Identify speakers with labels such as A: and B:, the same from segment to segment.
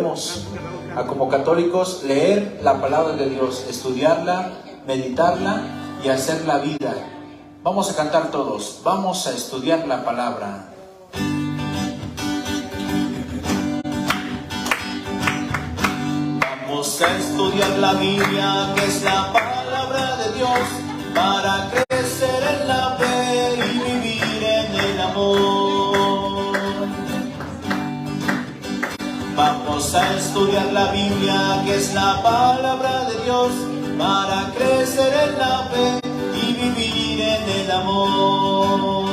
A: debemos, como católicos, leer la palabra de Dios, estudiarla, meditarla y hacerla vida. Vamos a cantar todos, vamos a estudiar la palabra. Vamos a estudiar la Biblia, que es la palabra de Dios, para crecer en la fe y vivir en el amor. Vamos a estudiar la Biblia, que es la palabra de Dios, para crecer en la fe y vivir en el amor.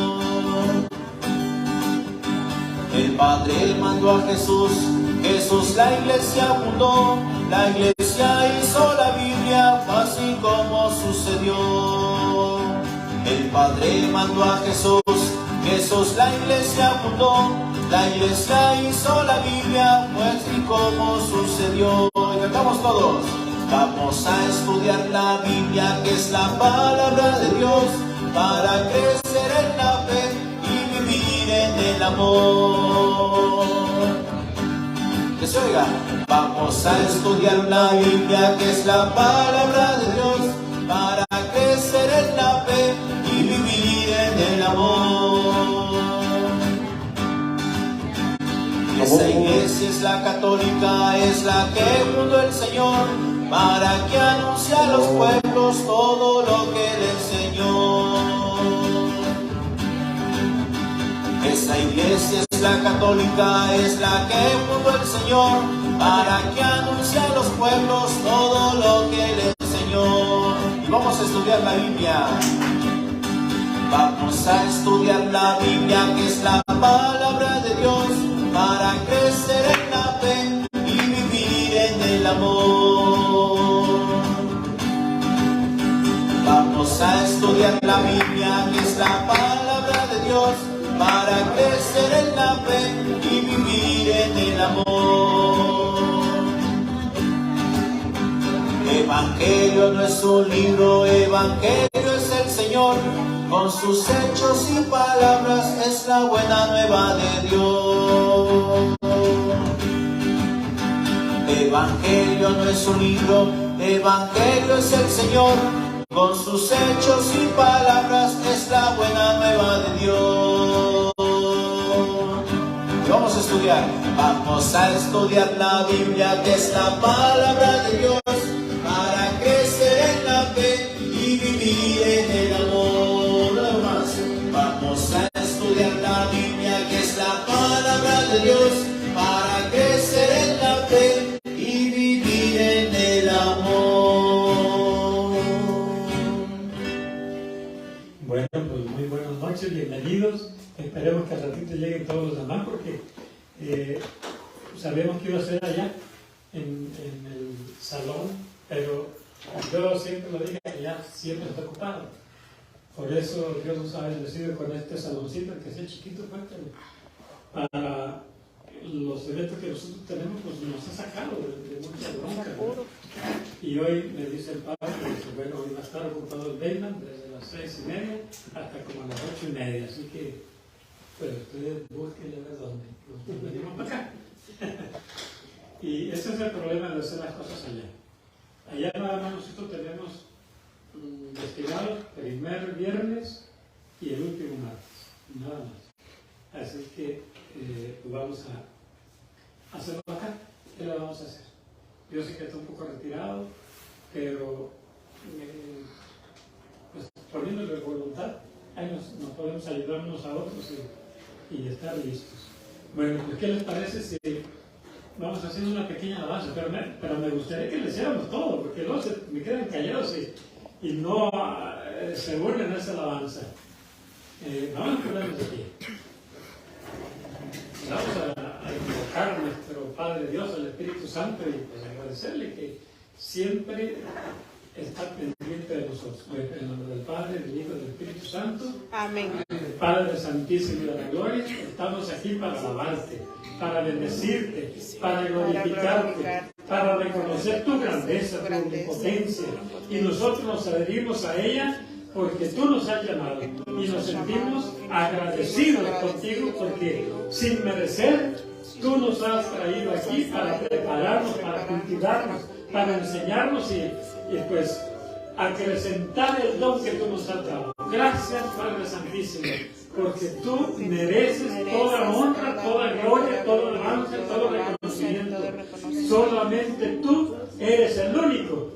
A: El Padre mandó a Jesús, Jesús la iglesia fundó, la iglesia hizo la Biblia, así como sucedió. El Padre mandó a Jesús, Jesús la iglesia fundó, la iglesia hizo la Biblia, así como sucedió. Y cantamos todos. Vamos a estudiar la Biblia, que es la palabra de Dios, para crecer en la fe y vivir en el amor. Que se oiga. Vamos a estudiar la Biblia, que es la palabra de Dios, para crecer en la fe y vivir en el amor. Esa iglesia es la católica, es la que fundó el Señor, para que anuncie a los pueblos todo lo que le enseñó. Esa iglesia es la católica, es la que fundó el Señor, para que anuncie a los pueblos todo lo que le enseñó. Y vamos a estudiar la Biblia. Vamos a estudiar la Biblia, que es la palabra de Dios, para crecer en la fe y vivir en el amor. Vamos a estudiar la Biblia, que es la palabra de Dios, para crecer en la fe y vivir en el amor. Evangelio no es un libro, Evangelio es el Señor, con sus hechos y palabras es la buena nueva de Dios. Evangelio no es un libro, Evangelio es el Señor, con sus hechos y palabras es la buena nueva de Dios. Vamos a estudiar, vamos a estudiar la Biblia, que es la palabra de Dios, para crecer en la fe y vivir en el amor. Nada más. Vamos a estudiar la Biblia, que es la palabra de Dios, para crecer en la fe y vivir en el amor.
B: Bueno, pues muy buenas noches, bienvenidos. Esperemos que al ratito lleguen todos los demás, porque sabemos que iba a ser allá en el salón, pero yo siempre lo dije que ya siempre está ocupado. Por eso Dios nos ha bendecido con este saloncito, que es chiquito, pues, para los eventos que nosotros tenemos, pues nos ha sacado de mucha bronca, ¿no? Y hoy me dice el padre que bueno, hoy va a estar ocupado el basement desde las 6:30 hasta como a las 8:30, así que pues ustedes busquen a ver dónde. Nos venimos para acá. Y ese es el problema de hacer las cosas allá. Allá nada más nosotros tenemos destinado el primer viernes y el último martes, nada más. Así que vamos a hacerlo acá. ¿Qué le vamos a hacer? Yo sé que está un poco retirado, pero pues, poniéndole voluntad, ahí nos podemos ayudar unos a otros y estar listos. Bueno, pues ¿qué les parece si vamos haciendo una pequeña alabanza? Pero me gustaría que le hiciéramos todo, porque luego me quedan callados y no se burlen de esa alabanza. Vamos a ponernos de pie. Vamos a invocar a nuestro Padre Dios, al Espíritu Santo, y pues agradecerle que siempre está pendiente de nosotros. En nombre del Padre, del Hijo y del Espíritu Santo. Amén. Padre Santísimo y de la Gloria, estamos aquí para alabarte, para bendecirte, para glorificarte, para reconocer tu grandeza, tu omnipotencia. Y nosotros nos adherimos a ella porque tú nos has llamado y nos sentimos agradecidos contigo, porque sin merecer tú nos has traído aquí para preparar prepararnos, para cultivarnos, para enseñarnos y pues acrecentar el don que tú nos has dado. Gracias, Padre Santísimo, porque tú mereces toda honra, toda gloria, toda alabanza, todo reconocimiento. Solamente tú eres el único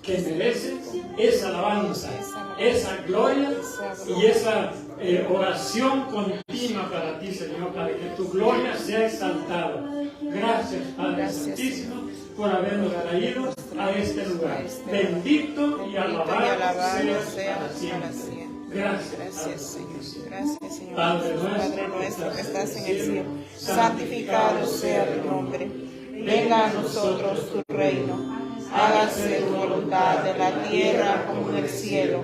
B: que merece esa alabanza, esa gloria y esa oración continua para ti, Señor, para que tu gloria sea exaltada. Gracias, Padre Santísimo, por habernos traído a este lugar. Bendito y alabado sea para siempre. Gracias,
C: Señor. Gracias, Señor.
B: Padre
C: nuestro que estás en el cielo, santificado sea tu nombre. Venga a nosotros tu reino. Hágase tu voluntad en la tierra como en el cielo.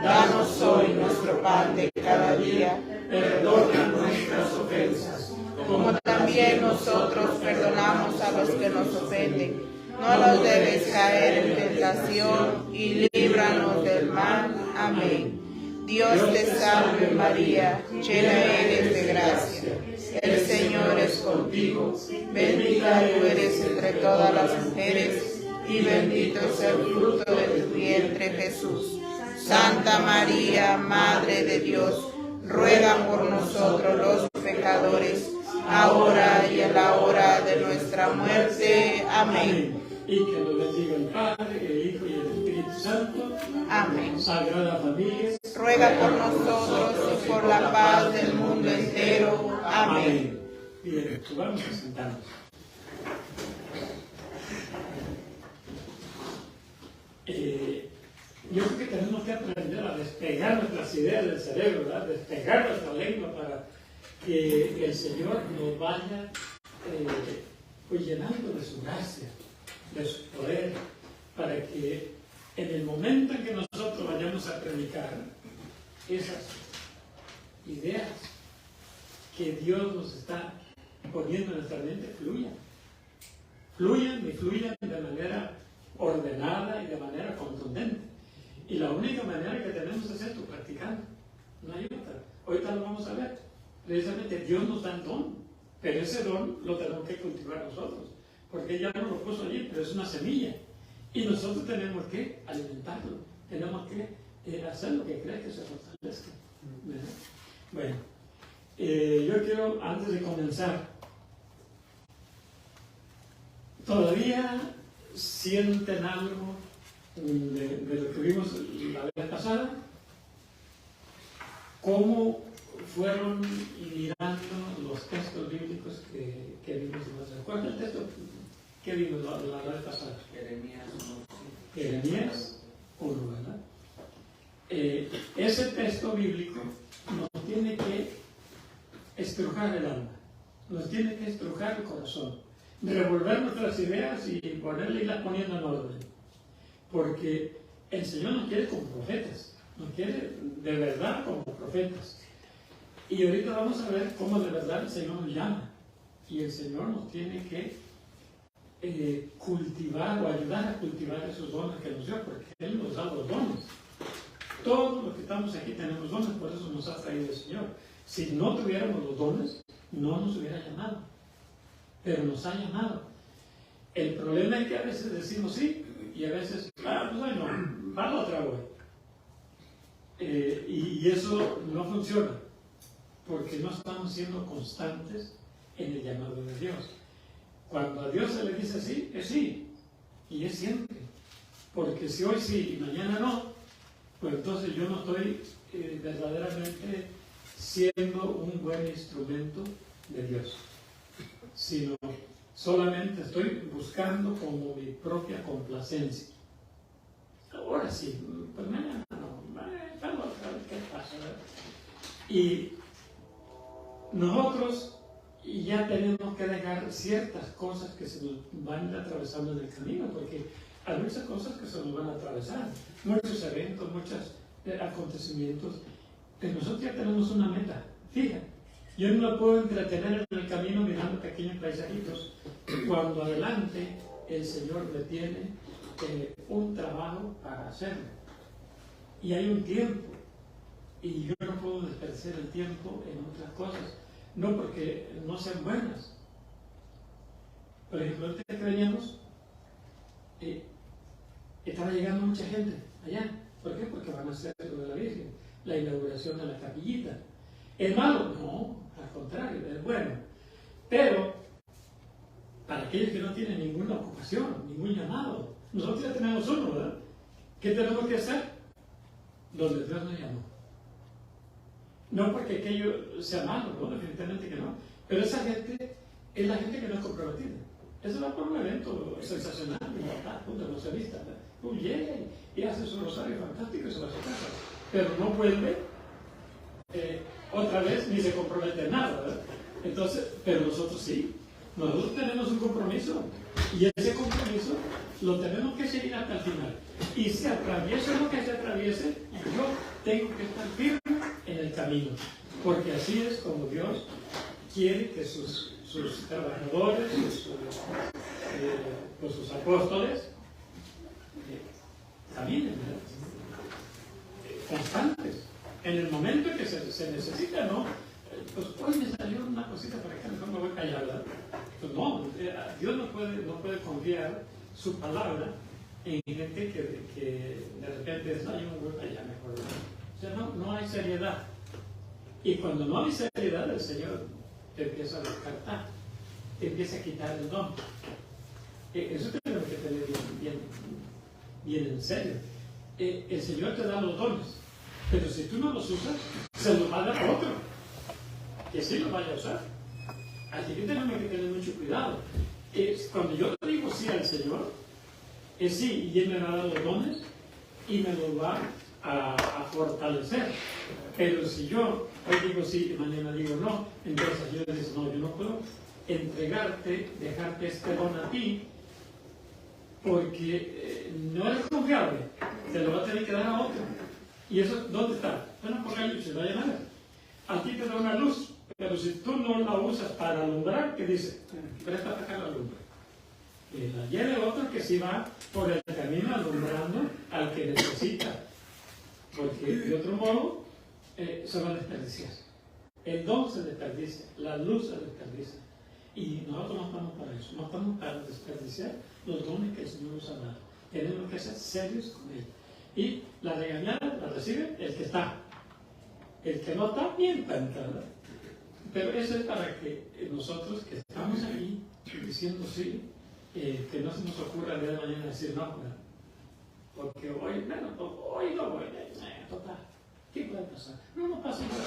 C: Danos hoy nuestro pan de cada día.
B: Perdona nuestras ofensas,
C: Como también nosotros perdonamos a los que nos ofenden. No nos debes caer en tentación y líbranos del mal. Amén. Dios te salve María, llena eres de gracia. El Señor es contigo. Bendita tú eres entre todas las mujeres y bendito es el fruto de tu vientre, Jesús. Santa María, Madre de Dios, ruega por nosotros los pecadores, ahora y en la hora de nuestra muerte. Amén.
B: Y que nos bendiga el Padre, el Hijo y el Espíritu Santo.
C: Amén.
B: Sagrada Familia,
C: Ruega por nosotros y por la paz del mundo entero. Amén.
B: Bien, pues vamos a sentarnos. Yo creo que tenemos que aprender a despegar nuestras ideas del cerebro, ¿verdad? Despegar nuestra lengua para que el Señor nos vaya pues llenando de su gracia, de su poder, para que en el momento en que nosotros vayamos a predicar, esas ideas que Dios nos está poniendo en nuestra mente fluyan y fluyan de manera ordenada y de manera contundente. Y la única manera que tenemos es esto, practicando. No hay otra. Ahorita lo vamos a ver. Precisamente Dios nos da el don, pero ese don lo tenemos que cultivar nosotros, porque ya nos lo puso allí, pero es una semilla. Y nosotros tenemos que alimentarlo, tenemos que hacer lo que cree que se fortalezca. ¿Verdad? Bueno, yo quiero, antes de comenzar, ¿todavía sienten algo de lo que vimos la vez pasada? ¿Cómo fueron mirando los textos bíblicos que vimos? ¿Cuál es el texto que vimos la vez pasada? Jeremías 1, ¿verdad? Ese texto bíblico nos tiene que estrujar el alma, nos tiene que estrujar el corazón, revolver nuestras ideas y irlas poniendo en orden, porque el Señor nos quiere como profetas, nos quiere de verdad como profetas. Y ahorita vamos a ver cómo de verdad el Señor nos llama, y el Señor nos tiene que cultivar o ayudar a cultivar esos dones que nos dio, porque Él nos da los dones. Todos los que estamos aquí tenemos dones, por eso nos ha traído el Señor. Si no tuviéramos los dones, no nos hubiera llamado, pero nos ha llamado. El problema es que a veces decimos sí, y a veces, pues bueno, para otra vez. Y eso no funciona, porque no estamos siendo constantes en el llamado de Dios. Cuando a Dios se le dice sí, es sí, y es siempre. Porque si hoy sí y mañana no, pues entonces yo no estoy verdaderamente siendo un buen instrumento de Dios, sino solamente estoy buscando como mi propia complacencia. Ahora sí, pues mañana no, ¿qué pasa? Y nosotros ya tenemos que dejar ciertas cosas que se nos van a ir atravesando en el camino, porque hay muchas cosas que se nos van a atravesar, muchos eventos, muchos acontecimientos, pero nosotros ya tenemos una meta fija. Yo no me puedo entretener en el camino mirando pequeños paisajitos, cuando adelante el Señor me tiene un trabajo para hacerlo. Y hay un tiempo, y yo no puedo desperdiciar el tiempo en otras cosas, no porque no sean buenas, Por ejemplo, antes que veníamos, estaba llegando mucha gente allá. ¿Por qué? Porque van a hacer lo de la Virgen, la inauguración de la capillita. ¿Es malo? No, al contrario, es bueno. Pero, para aquellos que no tienen ninguna ocupación, ningún llamado, nosotros ya tenemos uno, ¿verdad? ¿Qué tenemos que hacer? Donde Dios nos llamó. No porque aquello sea malo, ¿no? Definitivamente que no. Pero esa gente es la gente que no es comprometida. Eso va por un evento sensacional, punto, no se vista. Llega y hace su rosario fantástico y se va a su casa. Pero no vuelve otra vez ni se compromete en nada, ¿verdad? Entonces, pero nosotros sí. Nosotros tenemos un compromiso. Y ese compromiso lo tenemos que seguir hasta el final. Y si atraviesa lo que se atraviese, yo tengo que estar firme en el camino. Porque así es como Dios quiere que sus trabajadores, sus apóstoles, caminen, constantes. En el momento en que se necesita, ¿no? Pues hoy me salió una cosita para acá, mejor me voy a callar, ¿verdad? Pues no, Dios no puede confiar su palabra en gente que de repente es, no, yo me voy a callar mejor, ¿verdad? O sea, no hay seriedad. Y cuando no hay seriedad, el Señor te empieza a descartar, te empieza a quitar el don. Eso tenemos que tener bien en serio. El Señor te da los dones, pero si tú no los usas, se los va a dar a otro, que sí los vaya a usar. Así que tenemos que tener mucho cuidado. Cuando yo digo sí al Señor, es sí, y Él me va a dar los dones y me los va a fortalecer. Pero si yo hoy digo sí y mañana digo no, entonces yo le digo, no, yo no puedo entregarte, dejarte este don a ti, porque no eres confiable, te lo va a tener que dar a otro. ¿Y eso dónde está? Bueno, por ahí se va a llamar. A ti te da una luz, pero si tú no la usas para alumbrar, ¿qué dice? Presta acá la lumbre. La lleve otro que sí va por el camino alumbrando al que necesita, porque de otro modo se va a desperdiciar. El don se desperdicia, la luz se desperdicia. Y nosotros no estamos para eso, no estamos para desperdiciar los dones que el Señor nos ha dado. Tenemos que ser serios con Él. Y la regañada la recibe el que está. El que no está, bien ¿verdad? Pero eso es para que nosotros que estamos aquí diciendo sí, que no se nos ocurra el día de mañana decir no, ¿verdad? Porque hoy no voy, total, ¿qué puede pasar? No pasa nada.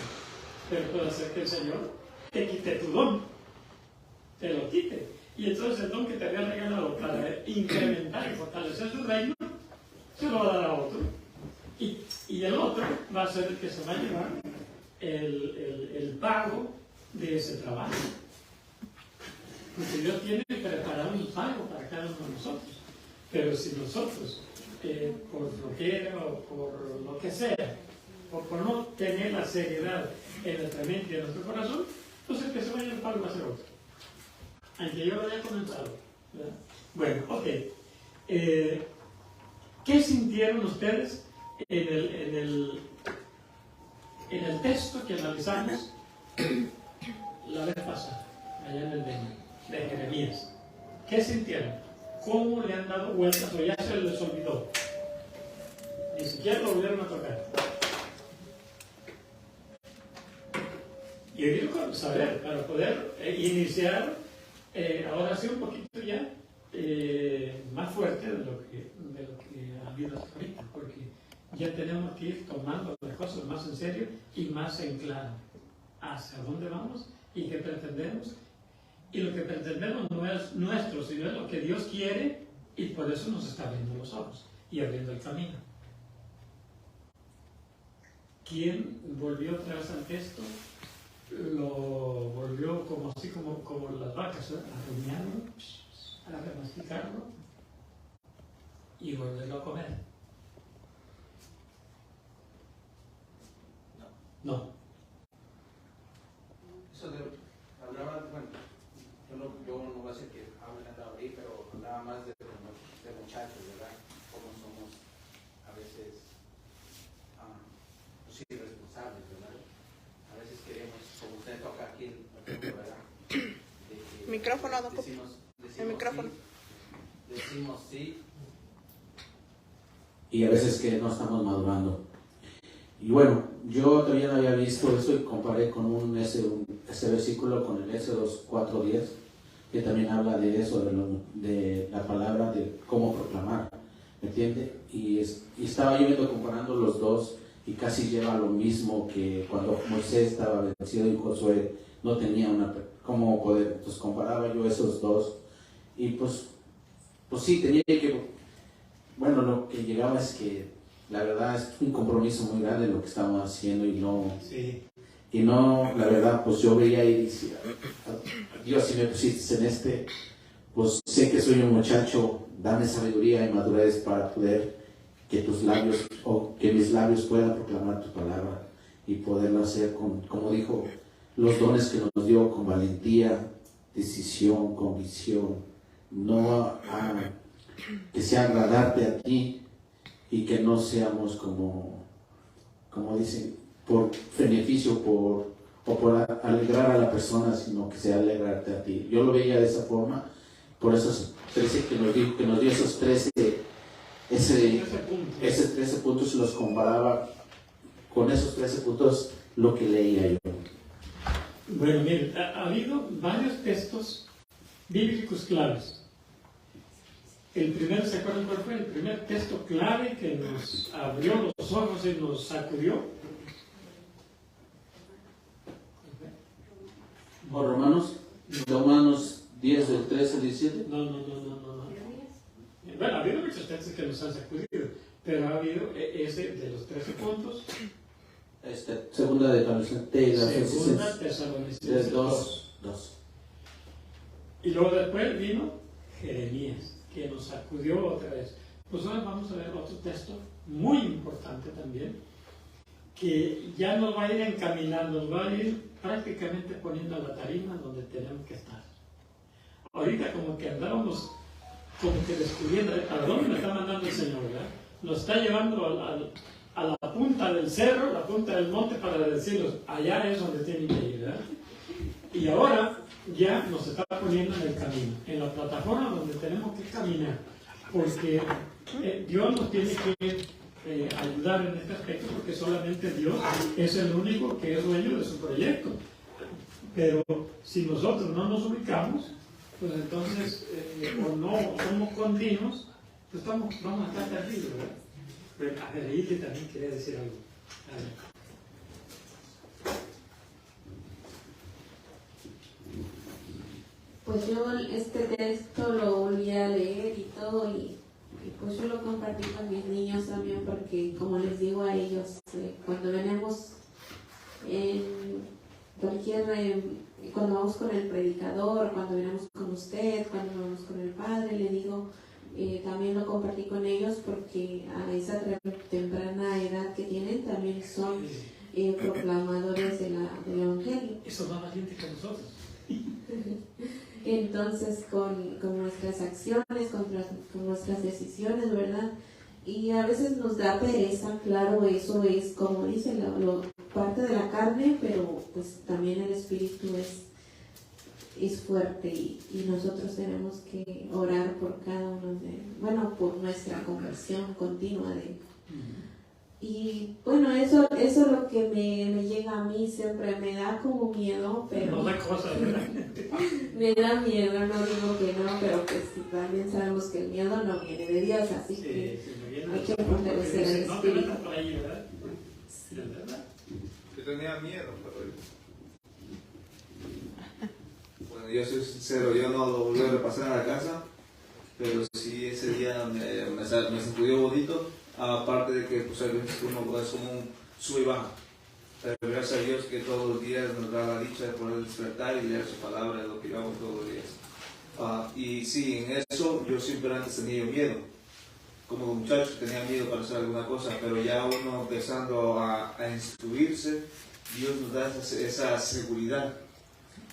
B: Pero puede ser que el Señor te quite tu don, te lo quite. Y entonces el don que te había regalado para incrementar y fortalecer su reino, se lo va a dar a otro. Y el otro va a ser el que se va a llevar el pago de ese trabajo. Porque Dios tiene preparado un pago para cada uno de nosotros. Pero si nosotros, por flojera o por lo que sea, o por no tener la seriedad en nuestra mente y en nuestro corazón, entonces el que se vaya el pago va a ser otro. Aunque yo lo haya comenzado, ¿verdad? Bueno, ok. ¿Qué sintieron ustedes en el texto que analizamos la vez pasada, allá en el de Jeremías? ¿Qué sintieron? ¿Cómo le han dado vueltas o ya se les olvidó? Ni siquiera lo volvieron a tocar. Y yo quiero saber, para poder iniciar ahora sí un poquito ya más fuerte de lo que ha habido hasta ahorita, porque ya tenemos que ir tomando las cosas más en serio y más en claro hacia dónde vamos y qué pretendemos. Y lo que pretendemos no es nuestro, sino es lo que Dios quiere, y por eso nos está abriendo los ojos y abriendo el camino. ¿Quién volvió otra vez al texto? Lo volvió como así como las vacas, a rumiarlo, a remasticarlo y volverlo a comer. No.
D: Eso hablaba, bueno, yo no voy a decir que hablando ahorita, pero hablaba más de muchachos, ¿verdad? Cómo somos a veces pues, irresponsables, ¿verdad? A veces queremos, como usted toca aquí, ¿verdad?
C: Micrófono, no.
D: Decimos,
C: el micrófono. micrófono.
D: Decimos sí.
A: Y a veces que no estamos madurando. Y bueno, yo también había visto eso y comparé con ese versículo con el Éxodo 4:10, que también habla de eso, de la palabra, de cómo proclamar, ¿me entiende? Y estaba yo viendo, comparando los dos, y casi lleva a lo mismo que cuando Moisés estaba vencido y Josué no tenía cómo poder. Entonces comparaba yo esos dos, y pues sí, tenía que, bueno, lo que llegaba es que la verdad es un compromiso muy grande lo que estamos haciendo y no, la verdad, pues yo veía y decía, Dios, si me pusiste en pues sé que soy un muchacho, dame sabiduría y madurez para poder que tus labios, o que mis labios puedan proclamar tu palabra y poderlo hacer como dijo, los dones que nos dio con valentía, decisión, convicción, no que sea agradarte a ti y que no seamos como dicen, por beneficio o por alegrar a la persona, sino que sea alegrarte a ti. Yo lo veía de esa forma, por esos 13 que nos dio esos 13, ese 13 puntos los comparaba con esos 13 puntos lo que leía yo.
B: Bueno, miren, ha habido varios textos bíblicos claves. El primero, ¿se acuerdan cuál fue? El primer texto clave que nos abrió los ojos y nos sacudió.
A: ¿O Romanos 10, del 13 al 17?
B: No. Bueno, ha habido muchos textos que nos han sacudido, pero ha habido ese de los 13 puntos.
A: Segunda de Tesalonicenses 2.
B: Y luego después vino Jeremías, que nos sacudió otra vez. Pues ahora vamos a ver otro texto muy importante también, que ya nos va a ir encaminando, nos va a ir prácticamente poniendo a la tarima donde tenemos que estar. Ahorita como que andábamos como que descubriendo a dónde me está mandando el Señor, ¿verdad? Nos está llevando a la punta del cerro, la punta del monte, para decirnos, allá es donde tienen que ir, ¿verdad? Y ahora ya nos está poniendo en el camino, en la plataforma donde tenemos que caminar, porque Dios nos tiene que ayudar en este aspecto, porque solamente Dios es el único que es dueño de su proyecto. Pero si nosotros no nos ubicamos, pues entonces, o no somos continuos, pues vamos a estar perdidos, ¿verdad? Pero a ver, Ili también quería decir algo. A ver.
E: Pues yo este texto lo volví a leer y todo, y pues yo lo compartí con mis niños también, porque como les digo a ellos, cuando venimos en cuando vamos con el predicador, cuando venimos con usted, cuando vamos con el padre, le digo, también lo compartí con ellos, porque a esa temprana edad que tienen también son proclamadores del Evangelio.
B: Eso va valiente con nosotros.
E: Entonces, con nuestras acciones, con nuestras decisiones, ¿verdad? Y a veces nos da pereza, claro, eso es, como dicen, parte de la carne, pero pues también el espíritu es fuerte, y nosotros tenemos que orar por cada uno por nuestra conversión continua y bueno, eso es lo que me llega a mí, siempre me da como miedo, pero
B: no da cosa, ¿verdad?
E: me da miedo, no digo que no, pero pues también sabemos que el miedo no viene de Dios, así que hay que fortalecer el espíritu.
B: No, por ahí, ¿verdad? Sí. ¿Verdad?
F: Yo tenía miedo, pero bueno, yo soy sincero, yo no lo volví a repasar a la casa, pero sí ese día me sacudió bonito. Aparte de que pues, a veces uno es como un sube y baja, pero gracias a Dios que todos los días nos da la dicha de poder despertar y leer su palabra, es lo que yo hago todos los días. Y sí, en eso yo siempre antes tenía miedo, como muchacho tenía miedo para hacer alguna cosa, pero ya uno empezando a instruirse, Dios nos da esa seguridad.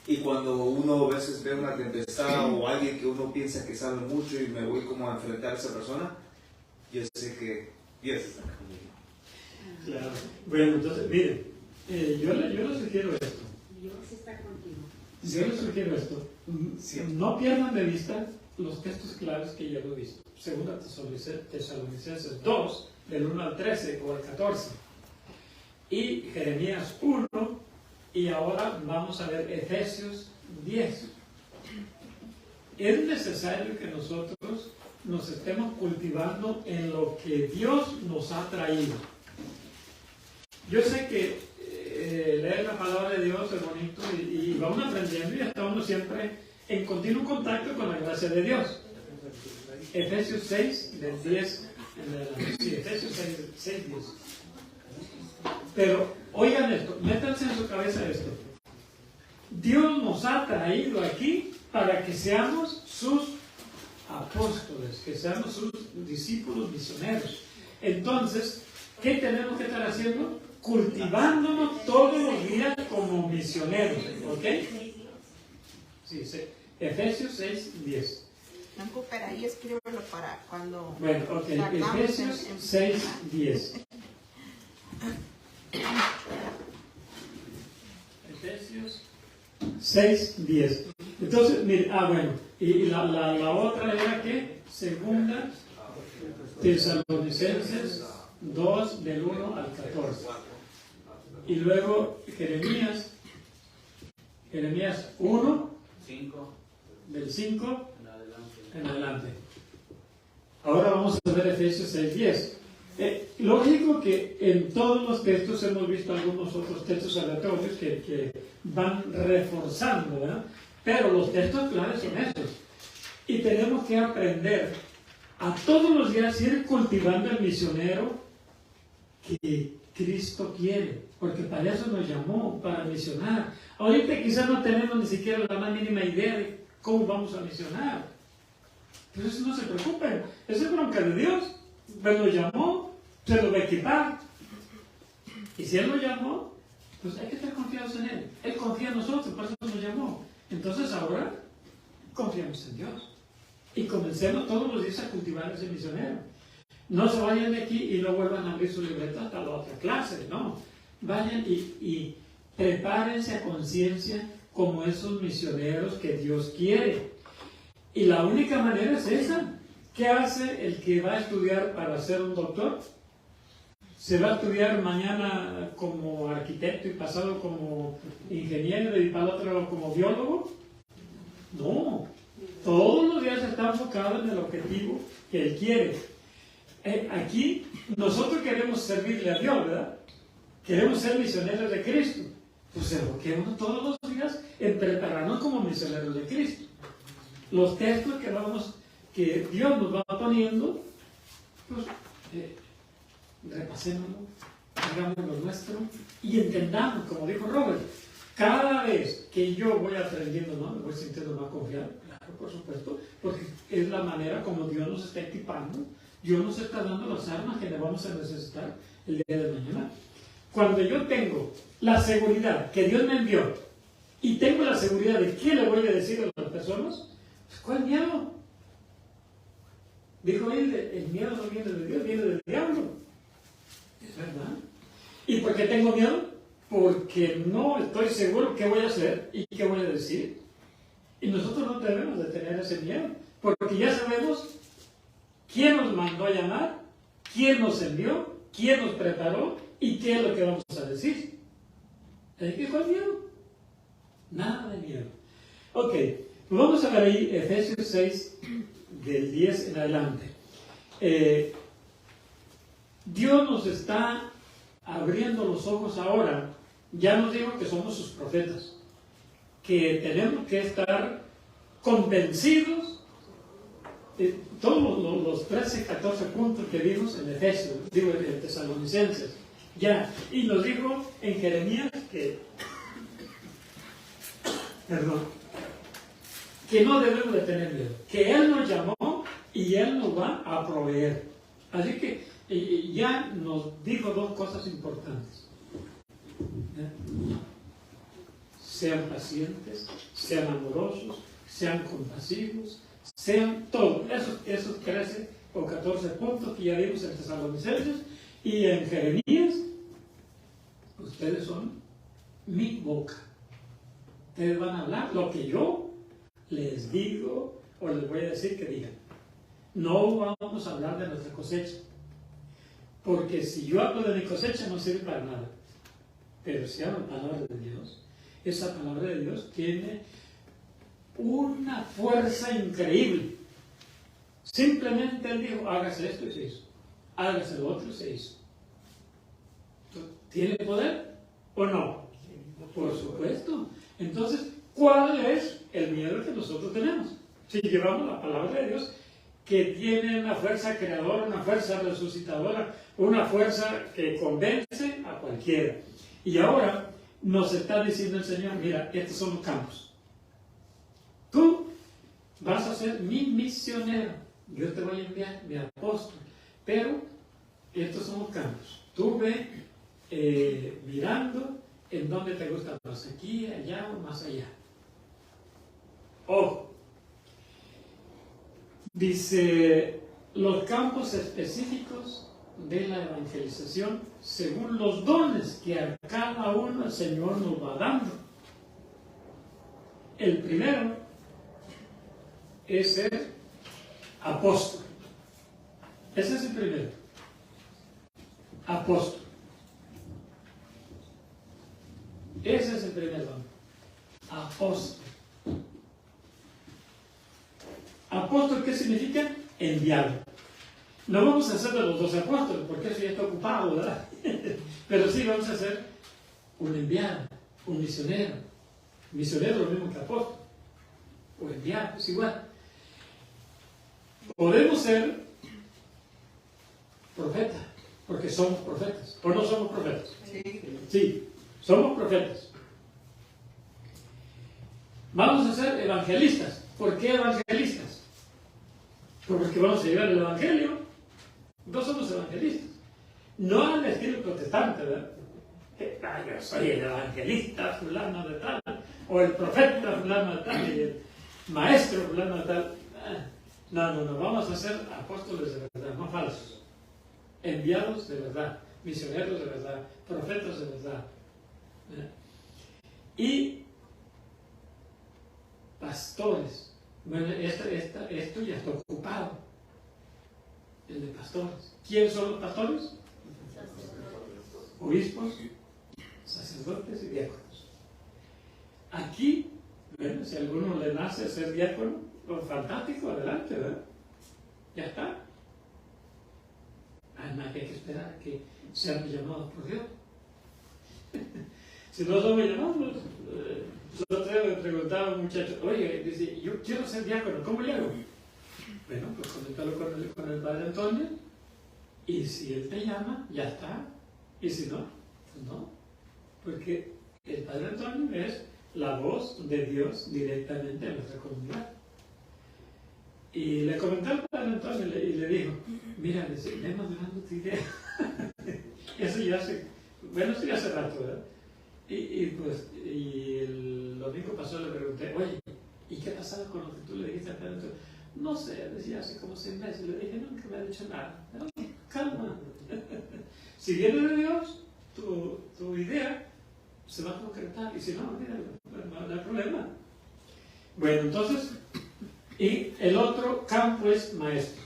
F: Y cuando uno a veces ve una tempestad o alguien que uno piensa que sabe mucho y me voy como a enfrentar a esa persona, yo sé que Dios está conmigo.
B: Claro. Bueno, entonces, miren, yo les sugiero esto.
E: Dios está contigo.
B: Yo les sugiero esto. No pierdan de vista los textos claves que ya hemos visto. Segunda Tesalonicenses 2, del 1 al 13 o al 14. Y Jeremías 1. Y ahora vamos a ver Efesios 10. Es necesario que nosotros nos estemos cultivando en lo que Dios nos ha traído. Yo sé que leer la palabra de Dios es bonito y vamos aprendiendo y estamos siempre en continuo contacto con la gracia de Dios. Efesios 6, del 10 en adelante. Sí, Efesios 6, 10. Pero oigan esto, métanse en su cabeza esto. Dios nos ha traído aquí para que seamos sus apóstoles, que seamos sus discípulos misioneros. Entonces, ¿qué tenemos que estar haciendo? Cultivándonos todos los días como misioneros. ¿Ok? Sí, sí. Efesios 6, 10.
C: No, pero ahí escríbelo para cuando...
B: Bueno, ok. Efesios 6, 10. Efesios 6, 10. Entonces, mire, bueno, y la otra era que Segunda Tesalonicenses 2, del 1 al 14. Y luego Jeremías 1,
D: 5
B: del 5
D: en adelante.
B: en adelante. Ahora vamos a ver Efesios 6, 10. Lógico que en todos los textos hemos visto algunos otros textos aleatorios que van reforzando, ¿verdad? Pero los textos claves son estos. Y tenemos que aprender a todos los días ir cultivando el misionero que Cristo quiere, porque para eso nos llamó, para misionar. Ahorita quizás no tenemos ni siquiera la más mínima idea de cómo vamos a misionar. Pero eso no se preocupen, eso es bronca de Dios. Él nos llamó, se lo va a equipar. Y si Él nos llamó, pues hay que estar confiados en Él. Él confía en nosotros, por eso nos llamó. Entonces ahora confiamos en Dios. Y comencemos todos los días a cultivar ese misionero. No se vayan de aquí y no vuelvan a abrir su libreta hasta la otra clase, no. Vayan y prepárense a conciencia como esos misioneros que Dios quiere. Y la única manera es esa. ¿Qué hace el que va a estudiar para ser un doctor? ¿Se va a estudiar mañana como arquitecto y pasado como ingeniero y para otro como biólogo? No. Todos los días está enfocado en el objetivo que Él quiere. Aquí nosotros queremos servirle a Dios, ¿verdad? Queremos ser misioneros de Cristo. Pues enfoquémonos todos los días en prepararnos como misioneros de Cristo. Los textos que Dios nos va poniendo, pues repasémoslo, hagamos lo nuestro y entendamos, como dijo Robert, cada vez que yo voy aprendiendo, ¿no? Me voy sintiendo más confiado, claro, por supuesto, porque es la manera como Dios nos está equipando. Dios nos está dando las armas que le vamos a necesitar el día de mañana. Cuando yo tengo la seguridad que Dios me envió y tengo la seguridad de qué le voy a decir a las personas, pues ¿cuál miedo? Dijo él, el miedo no viene de Dios, viene del diablo. Es verdad. ¿Y por qué tengo miedo? Porque no estoy seguro qué voy a hacer y qué voy a decir. Y nosotros no debemos de tener ese miedo, porque ya sabemos quién nos mandó a llamar, quién nos envió, quién nos preparó y qué es lo que vamos a decir. ¿Hay que cuál miedo? Nada de miedo. Ok, pues vamos a ver ahí Efesios 6, del 10 en adelante. Dios nos está abriendo los ojos ahora. Ya nos dijo que somos sus profetas, que tenemos que estar convencidos de todos los 13, 14 puntos que vimos en Efesios, digo en Tesalonicenses, ya, y nos dijo en Jeremías que no debemos de tener miedo, que Él nos llamó y Él nos va a proveer. Así que ya nos dijo dos cosas importantes. Sean pacientes, sean amorosos, sean compasivos, sean todos esos 13 o 14 puntos que ya vimos en Tesalonicenses y en Jeremías. Ustedes son mi boca. Ustedes van a hablar lo que yo les digo o les voy a decir que digan. No vamos a hablar de nuestra cosecha, porque si yo hablo de mi cosecha no sirve para nada. Pero si hablo palabra de Dios, esa palabra de Dios tiene una fuerza increíble. Simplemente Él dijo, hágase esto y se hizo. Hágase lo otro y se hizo. ¿Tiene poder o no? Por supuesto. Entonces, ¿cuál es el miedo que nosotros tenemos? Si llevamos la palabra de Dios, que tiene una fuerza creadora, una fuerza resucitadora, una fuerza que convence a cualquiera. Y ahora nos está diciendo el Señor, mira, estos son los campos. Tú vas a ser mi misionero. Yo te voy a enviar mi apóstol. Pero estos son los campos. Tú ve mirando en dónde te gusta más, aquí, allá o más allá. Ojo. Dice, los campos específicos de la evangelización según los dones que a cada uno el Señor nos va dando. El primero es ser apóstol. Ese es el primero. Apóstol. Ese es el primer don. Apóstol. Apóstol, ¿qué significa? Enviado. No vamos a hacer de los 12 apóstoles, porque eso ya está ocupado, ¿verdad? Pero sí vamos a hacer un enviado, un misionero. Misionero es lo mismo que apóstol. O enviado, es igual. Podemos ser profetas, porque somos profetas. ¿O no somos profetas? Sí, somos profetas. Vamos a ser evangelistas. ¿Por qué evangelistas? Porque vamos a llevar el evangelio. No somos evangelistas. No al estilo protestante, ¿verdad? Yo soy el evangelista fulano de tal, o el profeta fulano de tal, y el maestro fulano de tal. No, vamos a ser apóstoles de verdad, no falsos. Enviados de verdad, misioneros de verdad, profetas de verdad. Y pastores. Bueno, esto ya está ocupado. El de pastores. ¿Quiénes son los pastores? Obispos, sacerdotes y diáconos. Aquí, bueno, si a alguno le nace ser diácono, pues fantástico, adelante, ¿verdad? Ya está. Además que hay que esperar a que sean llamados por Dios. Si no somos llamados, nosotros le preguntaba a un muchacho, oye, dice, yo quiero ser diácono, ¿cómo le hago? Bueno, pues coméntalo con el padre Antonio, y si él te llama, ya está. Y si no, pues no. Porque el padre Antonio es la voz de Dios directamente en nuestra comunidad. Y le comenté al padre Antonio y le dijo, mira, le hemos dado tu idea. Eso ya hace rato, ¿verdad? Y el domingo pasado le pregunté, oye, ¿y qué ha pasado con lo que tú le dijiste al padre Antonio? No sé, decía hace como 6 meses. Le dije, nunca me ha dicho nada. No, calma. Si viene de Dios, tu idea se va a concretar. Y si no, mira, no hay problema. Bueno, entonces, y el otro campo es maestros.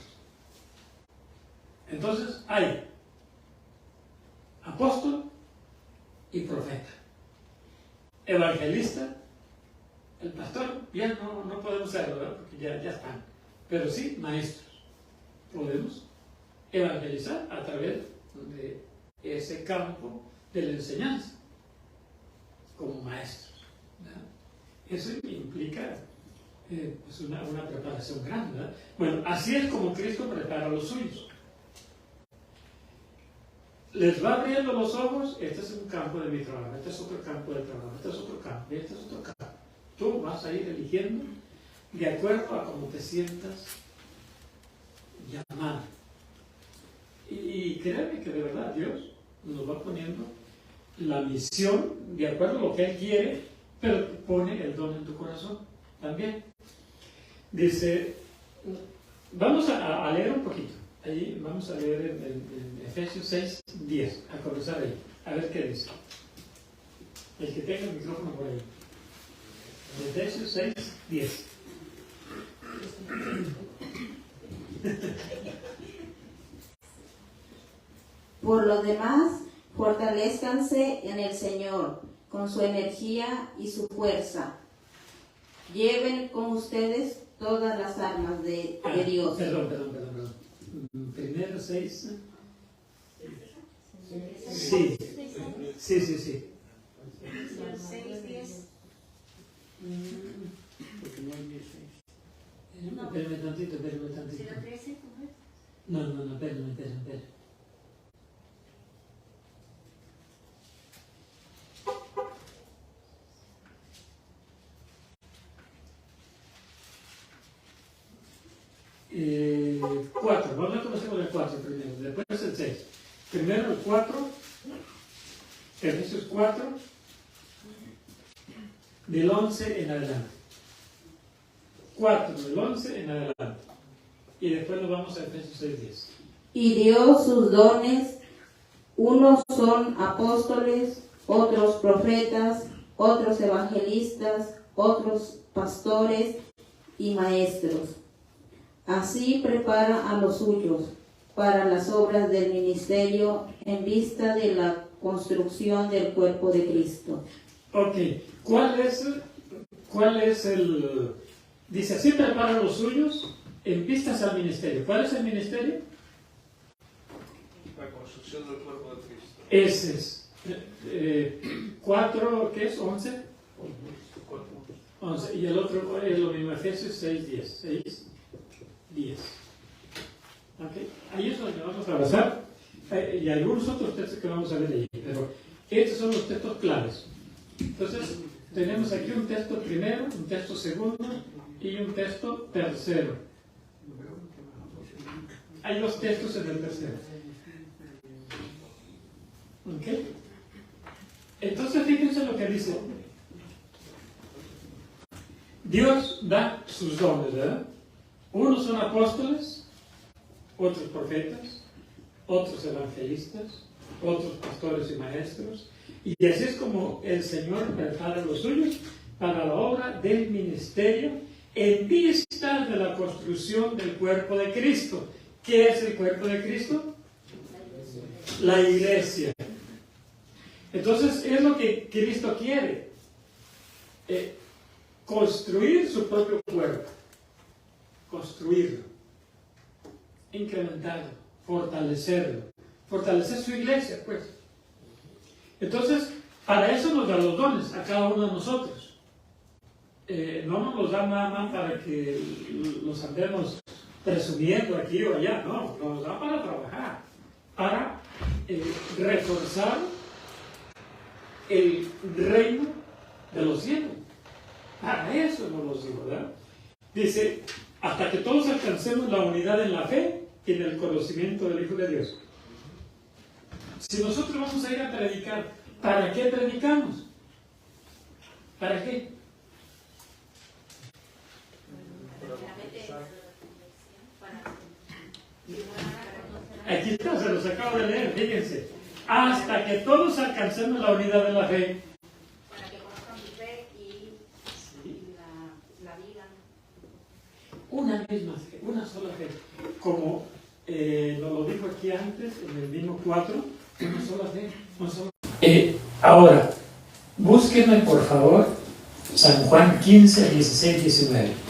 B: Entonces, hay apóstol y profeta. Evangelista, el pastor, ya no podemos serlo, ¿verdad? Porque ya están. Pero sí, maestros. Podemos evangelizar a través de ese campo de la enseñanza, como maestros, ¿verdad? Eso implica pues una preparación grande, ¿verdad? Bueno, así es como Cristo prepara a los suyos. Les va abriendo los ojos, este es un campo de mi trabajo, este es otro campo de trabajo, este es otro campo, y este es otro campo. Tú vas a ir eligiendo de acuerdo a cómo te sientas llamado. Y créeme que de verdad Dios nos va poniendo la misión de acuerdo a lo que Él quiere, pero pone el don en tu corazón también. Dice, vamos a leer un poquito. Ahí vamos a leer en Efesios 6, 10, a comenzar ahí, a ver qué dice. El que tenga el micrófono por ahí. Efesios 6, 10.
E: Por lo demás, fortalézcanse en el Señor con su energía y su fuerza. Lleven con ustedes todas las armas de Dios.
B: Perdón. Primero 6. Sí. Espérame tantito. No, espérame. Cuatro, vamos a comenzar con el 4 primero, después el 6. Primero el 4, Efesios 4, del 11 en adelante. 4 del 11 en adelante. Y después nos vamos a Efesios 6:10.
E: Y dio sus dones, unos son apóstoles, otros profetas, otros evangelistas, otros pastores y maestros. Así prepara a los suyos para las obras del ministerio en vista de la construcción del cuerpo de Cristo.
B: Ok, ¿cuál es el...? Dice, así prepara a los suyos en vistas al ministerio. ¿Cuál es el ministerio?
F: La construcción del cuerpo de Cristo.
B: Ese es. 4, ¿qué es? 11. 11. Y el otro es lo mismo, Efesios 6:10. 6:10. Okay. Ahí es donde vamos a avanzar. Y algunos otros textos que vamos a ver allí. Pero estos son los textos claves. Entonces, tenemos aquí un texto primero, un texto segundo y un texto tercero. Hay 2 textos en el tercero. ¿Ok? Entonces, fíjense lo que dice. Dios da sus dones, ¿verdad? Unos son apóstoles, otros profetas, otros evangelistas, otros pastores y maestros. Y así es como el Señor prepara los suyos para la obra del ministerio en vista de la construcción del cuerpo de Cristo. ¿Qué es el cuerpo de Cristo? La iglesia. Entonces es lo que Cristo quiere. Construir su propio cuerpo. Construirlo. Incrementarlo. Fortalecerlo. Fortalecer su iglesia, pues. Entonces, para eso nos da los dones a cada uno de nosotros. No nos los da nada más para que los andemos presumiendo aquí o allá, no, nos da para trabajar, para reforzar el reino de los cielos. Para eso nos los digo, ¿verdad? Dice, hasta que todos alcancemos la unidad en la fe y en el conocimiento del Hijo de Dios. Si nosotros vamos a ir a predicar, ¿para qué predicamos? ¿Para qué? Aquí está, se los acabo de leer, fíjense. Hasta que todos alcancemos la unidad de la fe.
G: Para que conozcan mi fe y la vida.
B: Una misma fe, una sola fe. Como nos lo dijo aquí antes, en el mismo 4, una sola fe, una sola fe. Ahora, búsquenme por favor San Juan 15, 16, 19.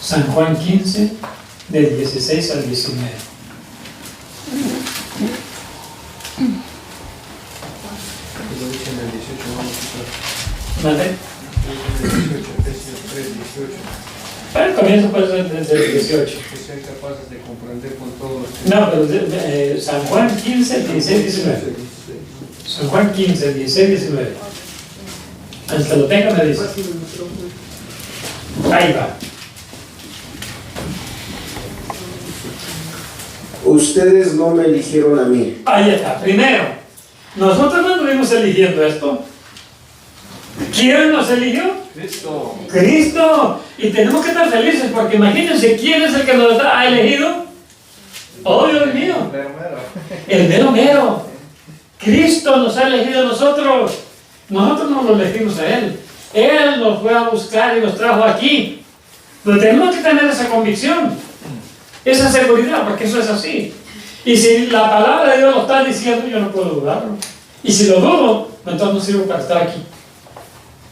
B: San Juan 15, del 16 al 19. ¿Vale? Bueno, comienzo pues desde el 18.
H: Que sean capaces de comprender con todos los...
B: No, pero San Juan 15, 16, 19. San Juan 15, 16, 19. Hasta lo tenga me dice. Ahí va.
I: Ustedes no me eligieron a mí.
B: Ahí está. Primero, nosotros no estuvimos eligiendo esto. ¿Quién nos eligió?
H: Cristo.
B: Cristo. Y tenemos que estar felices porque imagínense quién es el que nos ha elegido. Oh, Dios mío. El mero mero. Cristo nos ha elegido a nosotros. Nosotros no lo elegimos a Él. Él nos fue a buscar y nos trajo aquí. Pero tenemos que tener esa convicción, esa seguridad, porque eso es así. Y si la palabra de Dios lo está diciendo, yo no puedo dudarlo. Y si lo dudo, entonces no sirvo para estar aquí.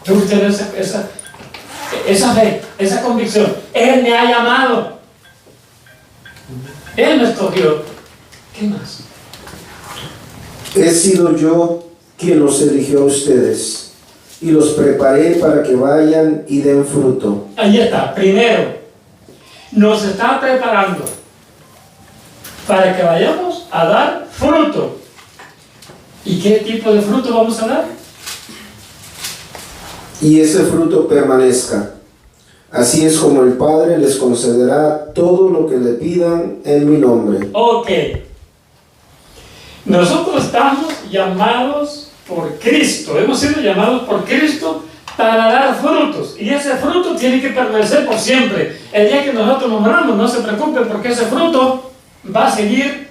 B: Tengo que tener esa fe, esa convicción. Él me ha llamado. Él me escogió. ¿Qué más?
I: He sido yo quien los eligió a ustedes y los preparé para que vayan y den fruto.
B: Ahí está. Primero, nos está preparando para que vayamos a dar fruto. ¿Y qué tipo de fruto vamos a dar?
I: Y ese fruto permanezca. Así es como el Padre les concederá todo lo que le pidan en mi nombre.
B: Ok. Nosotros estamos llamados por Cristo. Hemos sido llamados por Cristo para dar frutos. Y ese fruto tiene que permanecer por siempre. El día que nosotros nos moramos, no se preocupe, porque ese fruto va a seguir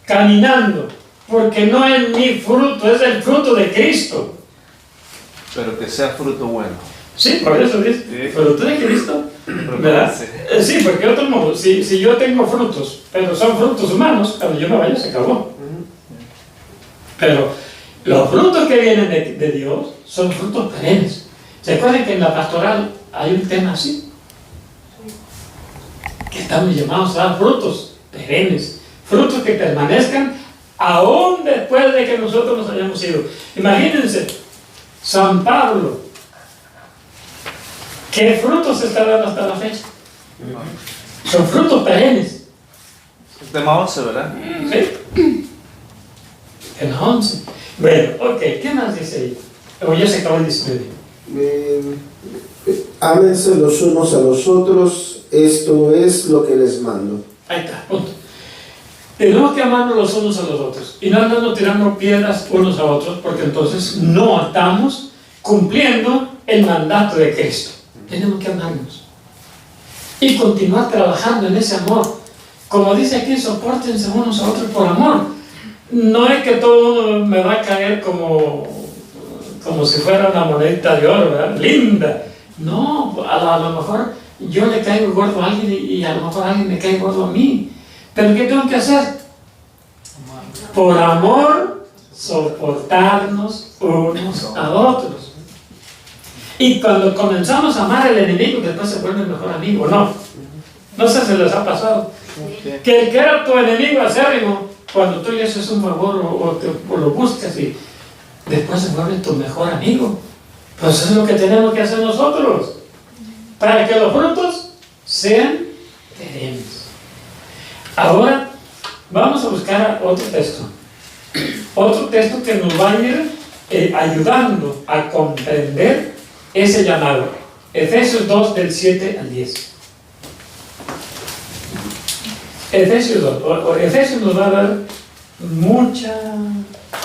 B: caminando. Porque no es mi fruto, es el fruto de Cristo.
F: Pero que sea fruto bueno.
B: Sí, por eso dice,
F: Sí.
B: fruto de Cristo, ¿verdad?
F: Sí.
B: Sí, porque de otro modo, si yo tengo frutos, pero son frutos humanos, cuando yo me vaya se acabó. Pero los frutos que vienen de Dios son frutos perennes. ¿Se acuerdan que en la pastoral hay un tema así? Que estamos llamados a dar frutos perennes, frutos que permanezcan aún después de que nosotros nos hayamos ido. Imagínense, San Pablo, ¿qué frutos se está dando hasta la fecha? Son frutos perennes.
F: Tema 11, ¿verdad?
B: ¿Sí? En la 11. Bueno, ok, ¿qué más dice ahí? O ya se acabó el 19.
I: Ámense los unos a los otros, esto es lo que les mando.
B: Ahí está, punto. Tenemos que amarnos los unos a los otros y no andando tirando piedras unos a otros, porque entonces no estamos cumpliendo el mandato de Cristo. Tenemos que amarnos y continuar trabajando en ese amor. Como dice aquí, sopórtense unos a otros por amor. No es que todo me va a caer como si fuera una monedita de oro, ¿verdad? Linda. No, a lo mejor yo le caigo gordo a alguien y a lo mejor alguien me cae gordo a mí. ¿Pero qué tengo que hacer? Por amor, soportarnos unos a otros. Y cuando comenzamos a amar al enemigo, después se vuelve el mejor amigo, ¿no? No sé si les ha pasado. Que el que era tu enemigo acérrimo, cuando tú le haces un favor o lo buscas y después se vuelve tu mejor amigo. Pues eso es lo que tenemos que hacer nosotros, para que los frutos sean perennes. Ahora vamos a buscar otro texto que nos va a ir ayudando a comprender ese llamado. Efesios 2 del 7 al 10. Efesios 2. Efesios nos va a dar mucha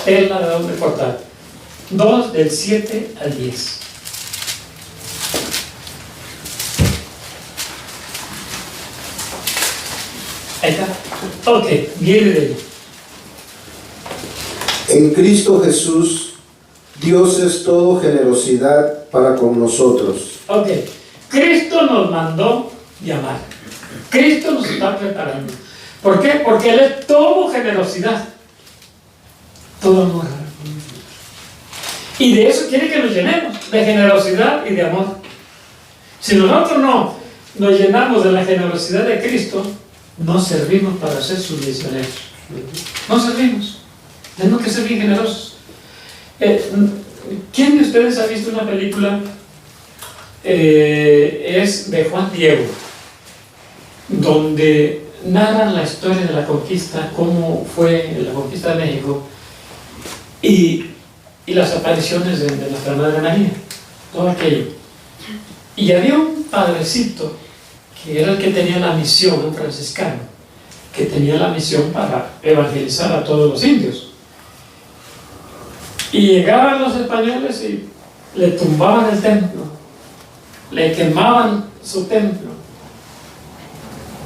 B: tela de donde cortar. 2 del 7 al 10. Ahí está. Ok, viene de ahí.
I: En Cristo Jesús, Dios es todo generosidad para con nosotros.
B: Ok, Cristo nos mandó llamar. Cristo nos está preparando. ¿Por qué? Porque Él es todo generosidad, todo amor. Y de eso quiere que nos llenemos, de generosidad y de amor. Si nosotros no nos llenamos de la generosidad de Cristo, no servimos para ser sus misioneros. No servimos. Tenemos que ser bien generosos. ¿Quién de ustedes ha visto una película? Es de Juan Diego, donde narran la historia de la conquista, cómo fue la conquista de México y las apariciones de nuestra Madre María, todo aquello. Y había un padrecito que era el que tenía la misión, un franciscano, que tenía la misión para evangelizar a todos los indios. Y llegaban los españoles y le tumbaban el templo, le quemaban su templo.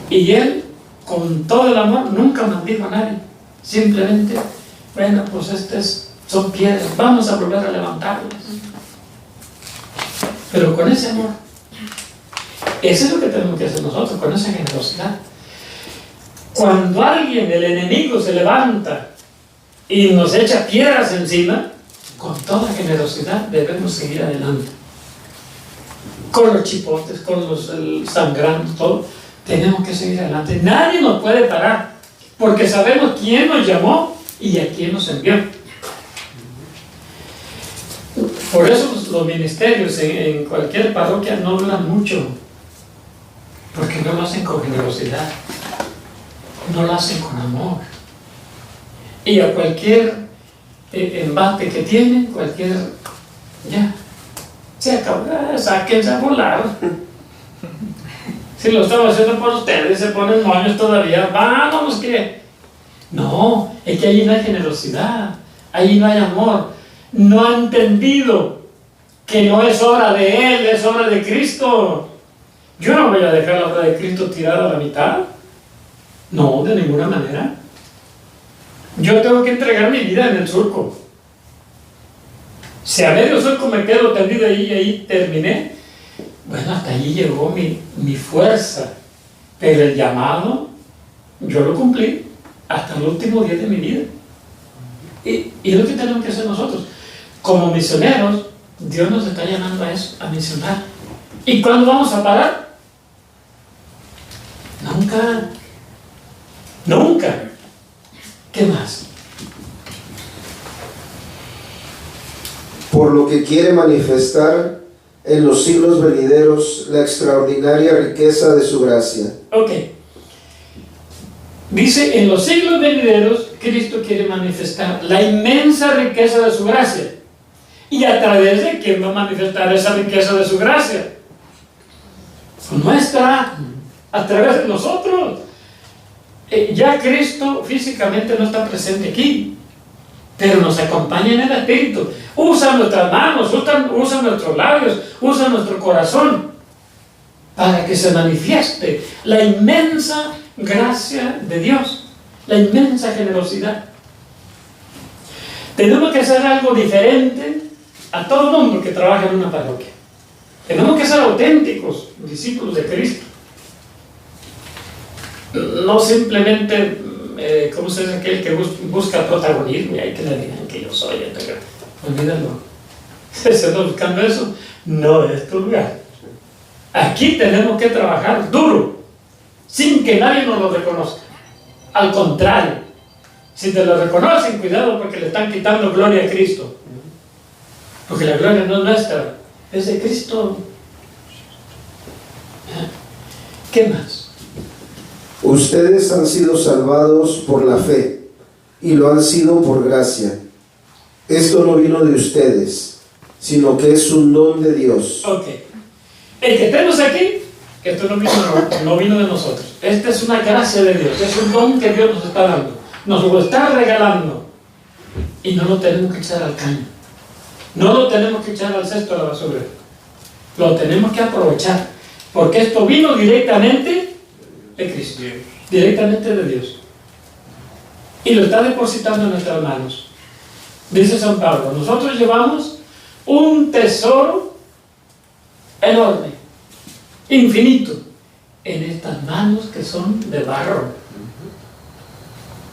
B: Y él, con todo el amor, nunca maldijo a nadie. Simplemente, bueno, pues son piedras, vamos a volver a levantarlas. pero con ese amor. Eso es lo que tenemos que hacer nosotros, con esa generosidad. Cuando alguien, el enemigo, se levanta y nos echa piedras encima, con toda generosidad debemos seguir adelante. Con los chipotes, con los sangrando, todo, tenemos que seguir adelante. Nadie nos puede parar, porque sabemos quién nos llamó y a quién nos envió. Por eso los ministerios en cualquier parroquia no duran mucho, porque no lo hacen con generosidad, no lo hacen con amor. Y a cualquier embate que tienen, ya, se acabó, sáquense a volar. Si lo estaba haciendo por ustedes, se ponen moños todavía, vámonos que. No, es que allí no hay generosidad, allí no hay amor. No ha entendido que no es obra de Él, es obra de Cristo. Yo no voy a dejar la obra de Cristo tirada a la mitad. No, de ninguna manera. Yo tengo que entregar mi vida en el surco. Si a medio surco me quedo tendido ahí y ahí terminé, bueno, hasta allí llegó mi fuerza. Pero el llamado, yo lo cumplí hasta el último día de mi vida. Y es lo que tenemos que hacer nosotros. Como misioneros, Dios nos está llamando a eso, a misionar. ¿Y cuándo vamos a parar? Nunca. Nunca. ¿Qué más?
I: Por lo que quiere manifestar en los siglos venideros la extraordinaria riqueza de su gracia.
B: Ok. Dice, en los siglos venideros, Cristo quiere manifestar la inmensa riqueza de su gracia. ¿Y a través de quién va a manifestar esa riqueza de su gracia? Nuestra, a través de nosotros. Ya Cristo físicamente no está presente aquí, pero nos acompaña en el Espíritu. Usa nuestras manos, usa nuestros labios, usa nuestro corazón para que se manifieste la inmensa gracia de Dios, la inmensa generosidad. Tenemos que hacer algo diferente a todo el mundo que trabaja en una parroquia. Tenemos que ser auténticos discípulos de Cristo. No simplemente, ¿cómo se dice aquel que busca protagonismo y hay que le digan que yo soy? Olvídalo. Si estás buscando eso, no es tu lugar. Aquí tenemos que trabajar duro, sin que nadie nos lo reconozca. Al contrario, si te lo reconocen, cuidado porque le están quitando gloria a Cristo. Porque la gloria no es nuestra, es de Cristo. ¿Qué más?
I: Ustedes han sido salvados por la fe, y lo han sido por gracia. Esto no vino de ustedes, sino que es un don de Dios.
B: Ok. El que tenemos aquí, que esto no vino de nosotros. Esta es una gracia de Dios, es un don que Dios nos está dando. Nos lo está regalando. Y no lo tenemos que echar al caño. No lo tenemos que echar al cesto de la basura. Lo tenemos que aprovechar. Porque esto vino directamente de Cristo, directamente de Dios, y lo está depositando en nuestras manos. Dice San Pablo, nosotros llevamos un tesoro enorme, infinito, en estas manos que son de barro.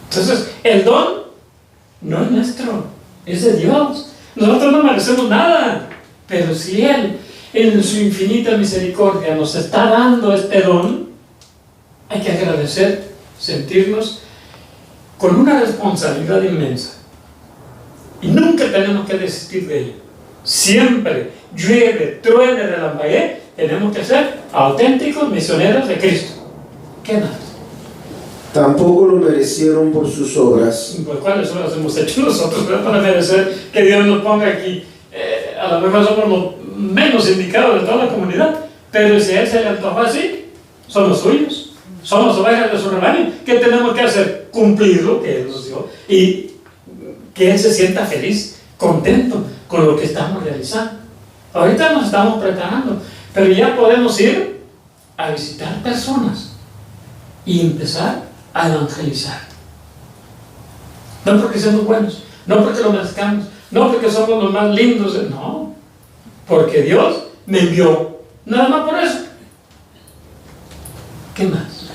B: Entonces, el don no es nuestro, es de Dios. Nosotros no merecemos nada, pero si Él, en su infinita misericordia, nos está dando este don, hay que agradecer, sentirnos con una responsabilidad inmensa. Y nunca tenemos que desistir de ella. Siempre, llueve, truene, relampaguee, tenemos que ser auténticos misioneros de Cristo. ¿Qué más?
I: Tampoco lo merecieron por sus obras.
B: Pues, ¿cuáles obras hemos hecho nosotros para merecer que Dios nos ponga aquí? A lo mejor somos los menos indicados de toda la comunidad, pero si a Él se le antojó así, somos suyos. Somos ovejas de su rebaño. ¿Qué tenemos que hacer? Cumplir lo que Él nos dio y que Él se sienta feliz, contento con lo que estamos realizando. Ahorita nos estamos preparando, pero ya podemos ir a visitar personas y empezar a evangelizar. No porque seamos buenos, no porque lo merezcamos, no porque somos los más lindos, no, porque Dios me envió. Nada más por eso. ¿Qué más?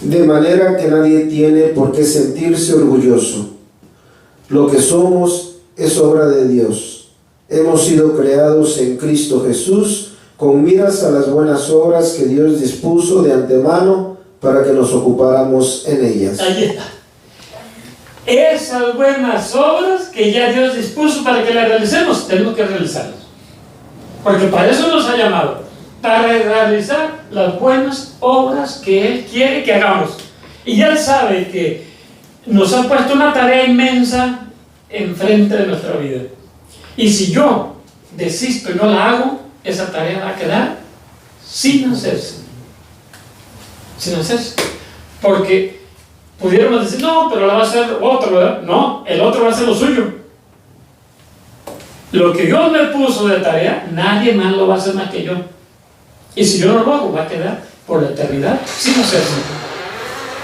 I: De manera que nadie tiene por qué sentirse orgulloso. Lo que somos es obra de Dios. Hemos sido creados en Cristo Jesús con miras a las buenas obras que Dios dispuso de antemano para que nos ocupáramos en ellas.
B: Ahí está. Esas buenas obras que ya Dios dispuso para que las realicemos, tenemos que realizarlas. Porque para eso nos ha llamado, para realizar las buenas obras que Él quiere que hagamos. Y Él sabe que nos ha puesto una tarea inmensa enfrente de nuestra vida. Y si yo desisto y no la hago, esa tarea va a quedar sin hacerse. Sin hacerse. Porque pudiéramos decir, no, pero la va a hacer otro, ¿verdad? No, el otro va a hacer lo suyo. Lo que Dios me puso de tarea, nadie más lo va a hacer más que yo. Y si yo no lo hago, va a quedar por la eternidad sin hacerse.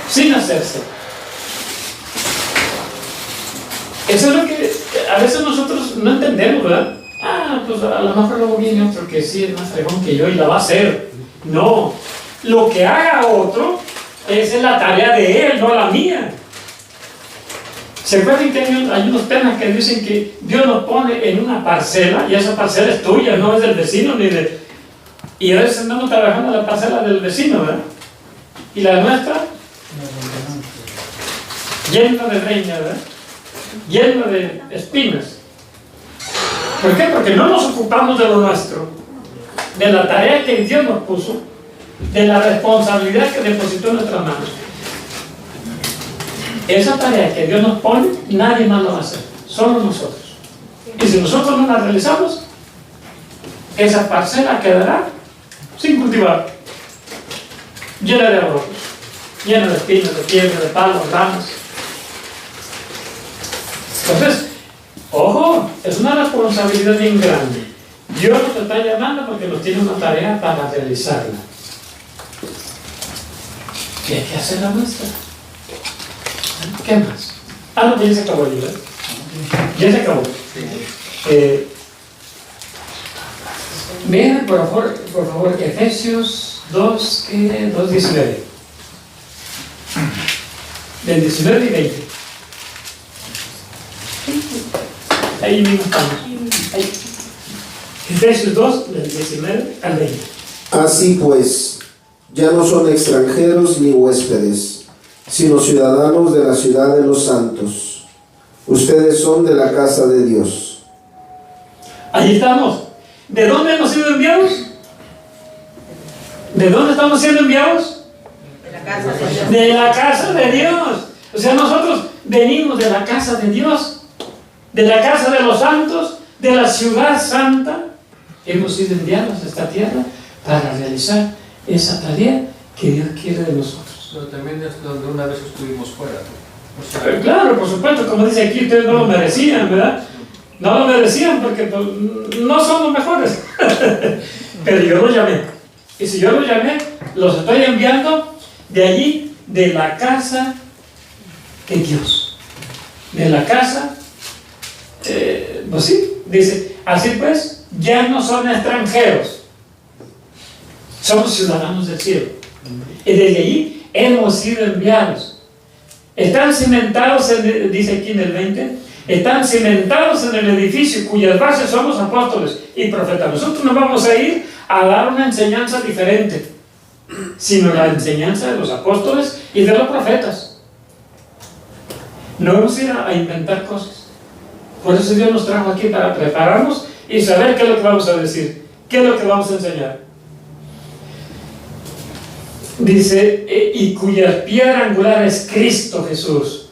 B: Sin hacerse. Eso es lo que a veces nosotros no entendemos, ¿verdad? Ah, pues a lo mejor luego viene otro que sí es más fregón que yo y la va a hacer. No, lo que haga otro es la tarea de él, no la mía. ¿Se acuerdan que hay unos temas que dicen que Dios nos pone en una parcela y esa parcela es tuya, no es del vecino ni de... Y a veces andamos trabajando en la parcela del vecino, ¿verdad? Y la nuestra, llena de leña, ¿verdad? Llena de espinas. ¿Por qué? Porque no nos ocupamos de lo nuestro, de la tarea que Dios nos puso, de la responsabilidad que depositó en nuestras manos. Esa tarea que Dios nos pone, nadie más lo va a hacer, solo nosotros. Y si nosotros no la realizamos, esa parcela quedará sin cultivar, llena de abrojos, llena de espinas, de piedras, de palos, ramas. Entonces, ojo, es una responsabilidad bien grande. Dios nos está llamando porque nos tiene una tarea para realizarla. Y hay que hacer la nuestra. ¿Qué más? Ah, no, ya se acabó, ¿verdad? Ya se acabó. Vean, por favor, Efesios 2, 19. Del 19 y 20. Ahí mismo estamos. Ahí. Efesios 2, del 19 al 20.
I: Así pues, ya no son extranjeros ni huéspedes, sino ciudadanos de la ciudad de los santos. Ustedes son de la casa de Dios.
B: Ahí estamos. ¿De dónde hemos sido enviados? ¿De dónde estamos siendo enviados?
C: De la casa de Dios.
B: De la casa de Dios. O sea, nosotros venimos de la casa de Dios, de la casa de los santos, de la ciudad santa. Hemos sido enviados a esta tierra para realizar esa tarea que Dios quiere de nosotros.
H: Pero también es donde una vez estuvimos fuera. O sea,
B: Pero claro, por supuesto, como dice aquí, ustedes no lo merecían, ¿verdad? No lo merecían porque pues, no son los mejores. Pero yo los llamé. Y si yo los llamé, los estoy enviando de allí, de la casa de Dios. De la casa, pues sí, dice, así pues, ya no son extranjeros. Somos ciudadanos del cielo. Y desde allí hemos sido enviados. Están cimentados, dice aquí en el 20, están cimentados en el edificio cuyas bases somos apóstoles y profetas. Nosotros no vamos a ir a dar una enseñanza diferente, sino la enseñanza de los apóstoles y de los profetas. No vamos a ir a inventar cosas. Por eso Dios nos trajo aquí para prepararnos y saber qué es lo que vamos a decir, qué es lo que vamos a enseñar. Dice, y cuya piedra angular es Cristo Jesús.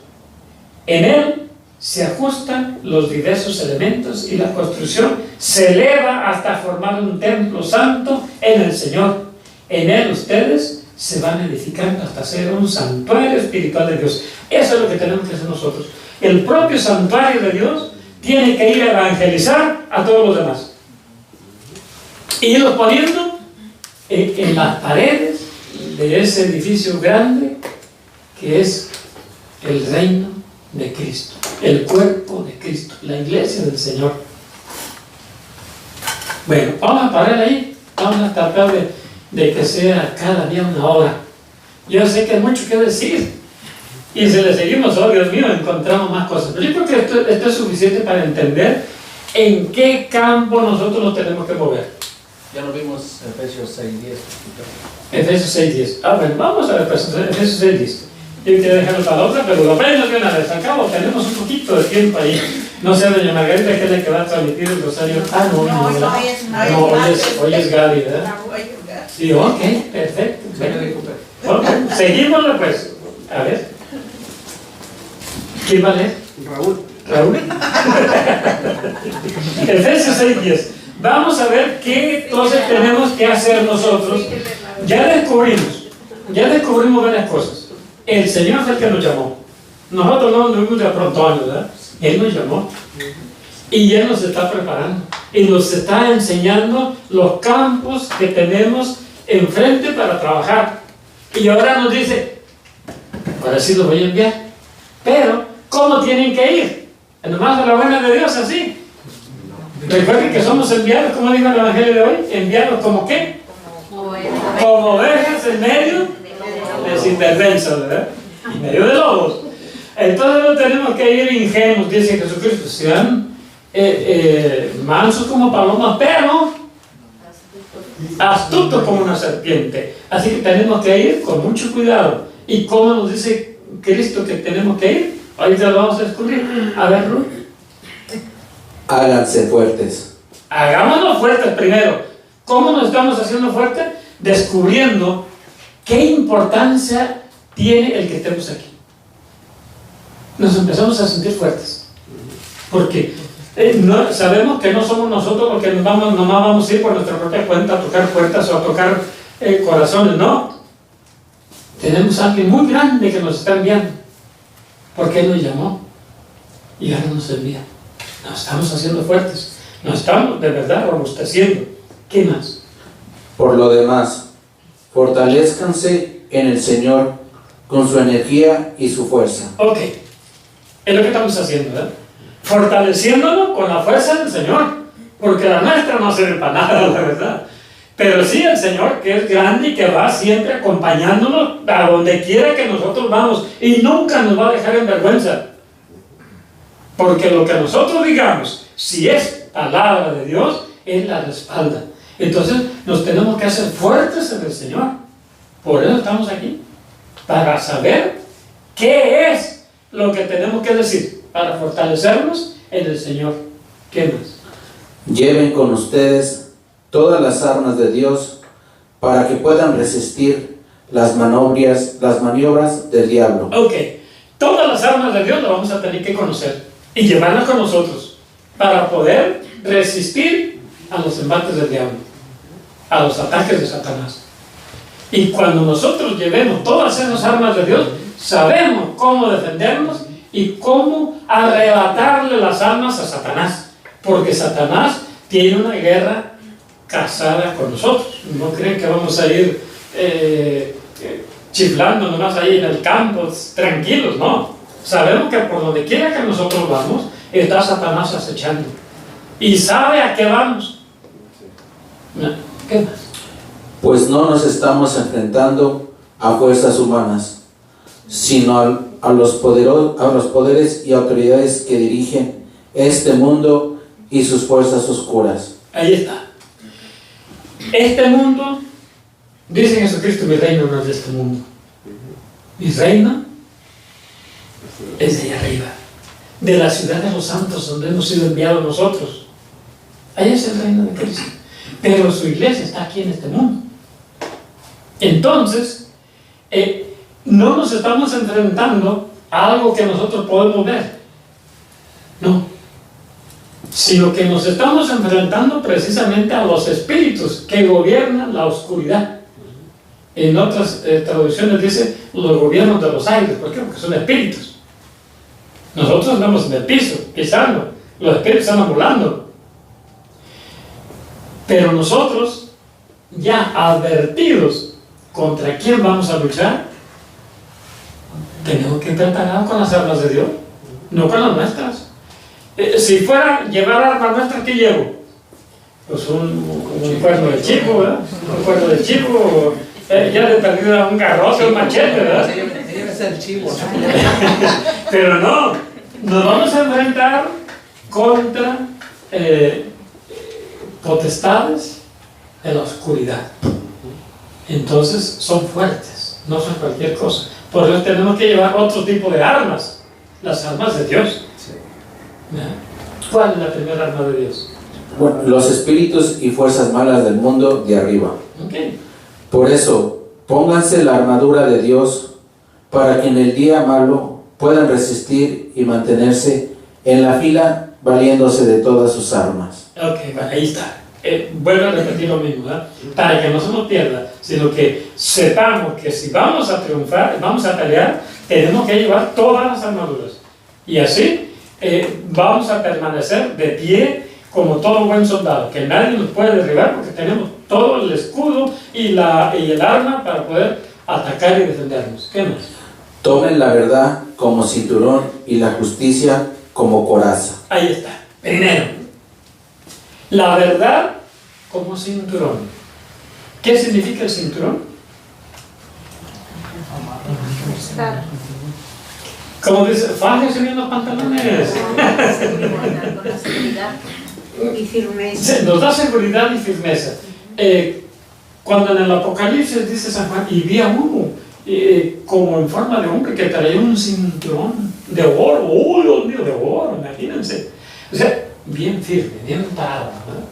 B: En Él se ajustan los diversos elementos y la construcción se eleva hasta formar un templo santo en el Señor. En Él ustedes se van edificando hasta ser un santuario espiritual de Dios. Eso es lo que tenemos que hacer nosotros. El propio santuario de Dios tiene que ir a evangelizar a todos los demás. Y irlos poniendo en las paredes de ese edificio grande que es el reino de Cristo, el cuerpo de Cristo, la iglesia del Señor. Bueno, vamos a parar ahí Vamos a tratar de que sea cada día una hora. Yo sé que hay mucho que decir. Y si le seguimos, oh Dios mío, encontramos más cosas. Pero yo creo que esto es suficiente para entender en qué campo nosotros nos tenemos que mover.
H: Ya lo vimos en Efesios 6:10.
B: Efesios 6:10. Ah, bueno, vamos a ver, Efesios 6:10. Yo quiero dejarlo para la otra, pero lo aprendo de una vez. Al cabo, tenemos un poquito de tiempo ahí. No sé, doña Margarita, que es la que va a transmitir el rosario. Ah, no, hoy es Gaby, ¿verdad? Sí, ok, perfecto. Ok, seguimoslo pues. A ver. ¿Quién va a leer? Raúl. Efesios 6:10. Vamos a ver qué entonces tenemos que hacer nosotros. Ya descubrimos varias cosas. El Señor es el que nos llamó. Nosotros no nos vimos de pronto, ¿verdad? Él nos llamó. Y Él nos está preparando. Y nos está enseñando los campos que tenemos enfrente para trabajar. Y ahora nos dice, ahora sí los voy a enviar. Pero, ¿cómo tienen que ir? Nomás a la buena de Dios, así. Recuerden que somos enviados, como dijo el Evangelio de hoy, enviados como qué? Como ovejas en medio de sinvergüenzas, ¿verdad? En medio de lobos. Entonces no tenemos que ir ingenuos, dice Jesucristo, sean mansos como palomas, pero astutos como una serpiente. Así que tenemos que ir con mucho cuidado. ¿Y cómo nos dice Cristo que tenemos que ir? Ahorita lo vamos a descubrir. A ver, Ruth.
J: Háganse fuertes.
B: Hagámonos fuertes primero. ¿Cómo nos estamos haciendo fuertes? Descubriendo qué importancia tiene el que estemos aquí. Nos empezamos a sentir fuertes. Porque sabemos que no somos nosotros los que nomás vamos a ir por nuestra propia cuenta a tocar puertas o a tocar corazones. No. Tenemos a alguien muy grande que nos está enviando. Porque Él nos llamó y ahora nos envía. Nos estamos haciendo fuertes. Nos estamos de verdad robusteciendo. ¿Qué más?
J: Por lo demás, fortalézcanse en el Señor con su energía y su fuerza.
B: Ok. Es lo que estamos haciendo, ¿verdad? Fortaleciéndonos con la fuerza del Señor. Porque la nuestra no sirve para nada, la verdad. Pero sí el Señor, que es grande y que va siempre acompañándonos a donde quiera que nosotros vamos. Y nunca nos va a dejar en vergüenza. Porque lo que nosotros digamos, si es palabra de Dios, Él la respalda. Entonces nos tenemos que hacer fuertes en el Señor. Por eso estamos aquí. Para saber qué es lo que tenemos que decir. Para fortalecernos en el Señor. ¿Qué más?
J: Lleven con ustedes todas las armas de Dios para que puedan resistir las maniobras del diablo.
B: Ok. Todas las armas de Dios las vamos a tener que conocer y llevarlas con nosotros para poder resistir a los embates del diablo, a los ataques de Satanás. Y cuando nosotros llevemos todas esas armas de Dios, sabemos cómo defendernos y cómo arrebatarle las armas a Satanás, porque Satanás tiene una guerra casada con nosotros. No creen que vamos a ir chiflando nomás ahí en el campo tranquilos, no. Sabemos que por donde quiera que nosotros vamos, está Satanás acechando. Y sabe a qué vamos. ¿Qué más?
J: Pues no nos estamos enfrentando a fuerzas humanas, sino a los poderes y autoridades que dirigen este mundo y sus fuerzas oscuras.
B: Ahí está. Este mundo, dice Jesucristo, mi reino no es de este mundo. Mi reino es de allá arriba, de la ciudad de los santos, donde hemos sido enviados nosotros. Ahí es el reino de Cristo. Pero su iglesia está aquí en este mundo. Entonces, no nos estamos enfrentando a algo que nosotros podemos ver. No. Sino que nos estamos enfrentando precisamente a los espíritus que gobiernan la oscuridad. En otras traducciones dice los gobiernos de los aires. ¿Por qué? Porque son espíritus. Nosotros andamos en el piso, pisando. Los espíritus andan volando. Pero nosotros, ya advertidos contra quién vamos a luchar, tenemos que estar preparados con las armas de Dios, no con las nuestras. Si fuera llevar armas nuestras, ¿qué llevo? pues un cuerno de chivo, ¿verdad? Un cuerno de chivo, ya le perdido un garrote, un machete, ¿verdad?
D: Ella es el chivo.
B: Pero no, nos vamos a enfrentar contra potestades de la oscuridad. Entonces son fuertes, no son cualquier cosa. Por eso tenemos que llevar otro tipo de armas, las armas de Dios. ¿Cuál es la primera arma de Dios?
J: Bueno, los espíritus y fuerzas malas del mundo de arriba.
B: Okay.
J: Por eso, pónganse la armadura de Dios para que en el día malo puedan resistir y mantenerse en la fila valiéndose de todas sus armas.
B: Ok, bueno, ahí está. Vuelvo a repetir lo mismo, ¿verdad? Para que no se nos pierda, sino que sepamos que si vamos a triunfar, vamos a pelear, tenemos que llevar todas las armaduras. Y así vamos a permanecer de pie como todo buen soldado, que nadie nos puede derribar porque tenemos todo el escudo y el arma para poder atacar y defendernos. ¿Qué más?
J: Tomen la verdad como cinturón y la justicia como coraza.
B: Ahí está. Primero, la verdad como cinturón. ¿Qué significa el cinturón? Como dice, fájese bien los pantalones.
G: Con la seguridad y firmeza.
B: Nos da seguridad y firmeza. Cuando en el Apocalipsis dice San Juan, y vi a uno como en forma de hombre que traía un cinturón de oro. ¡Oh, Dios mío, de oro! Imagínense. O sea, bien firme, bien parado, ¿verdad?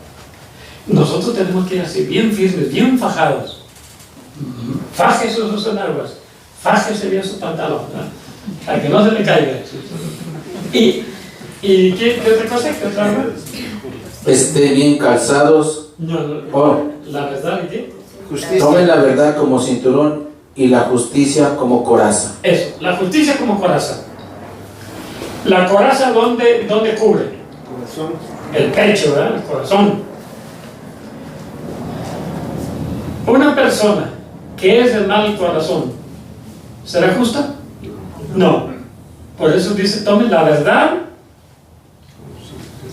B: Nosotros tenemos que ir así, bien firmes, bien fajados. Fájese sus enaguas, fájese bien su pantalón, ¿verdad? Para que no se le caiga. ¿Y qué otra cosa? ¿Qué otra cosa?
J: Estén bien calzados.
B: ¿La verdad y qué?
I: Justicia.
J: Tomen la verdad como cinturón y la justicia como coraza.
B: Eso, la justicia como coraza. La coraza, ¿dónde cubre?
I: Corazón.
B: El pecho, ¿verdad? El corazón. Una persona que es de mal corazón, ¿será justa? No. Por eso dice, tomen la verdad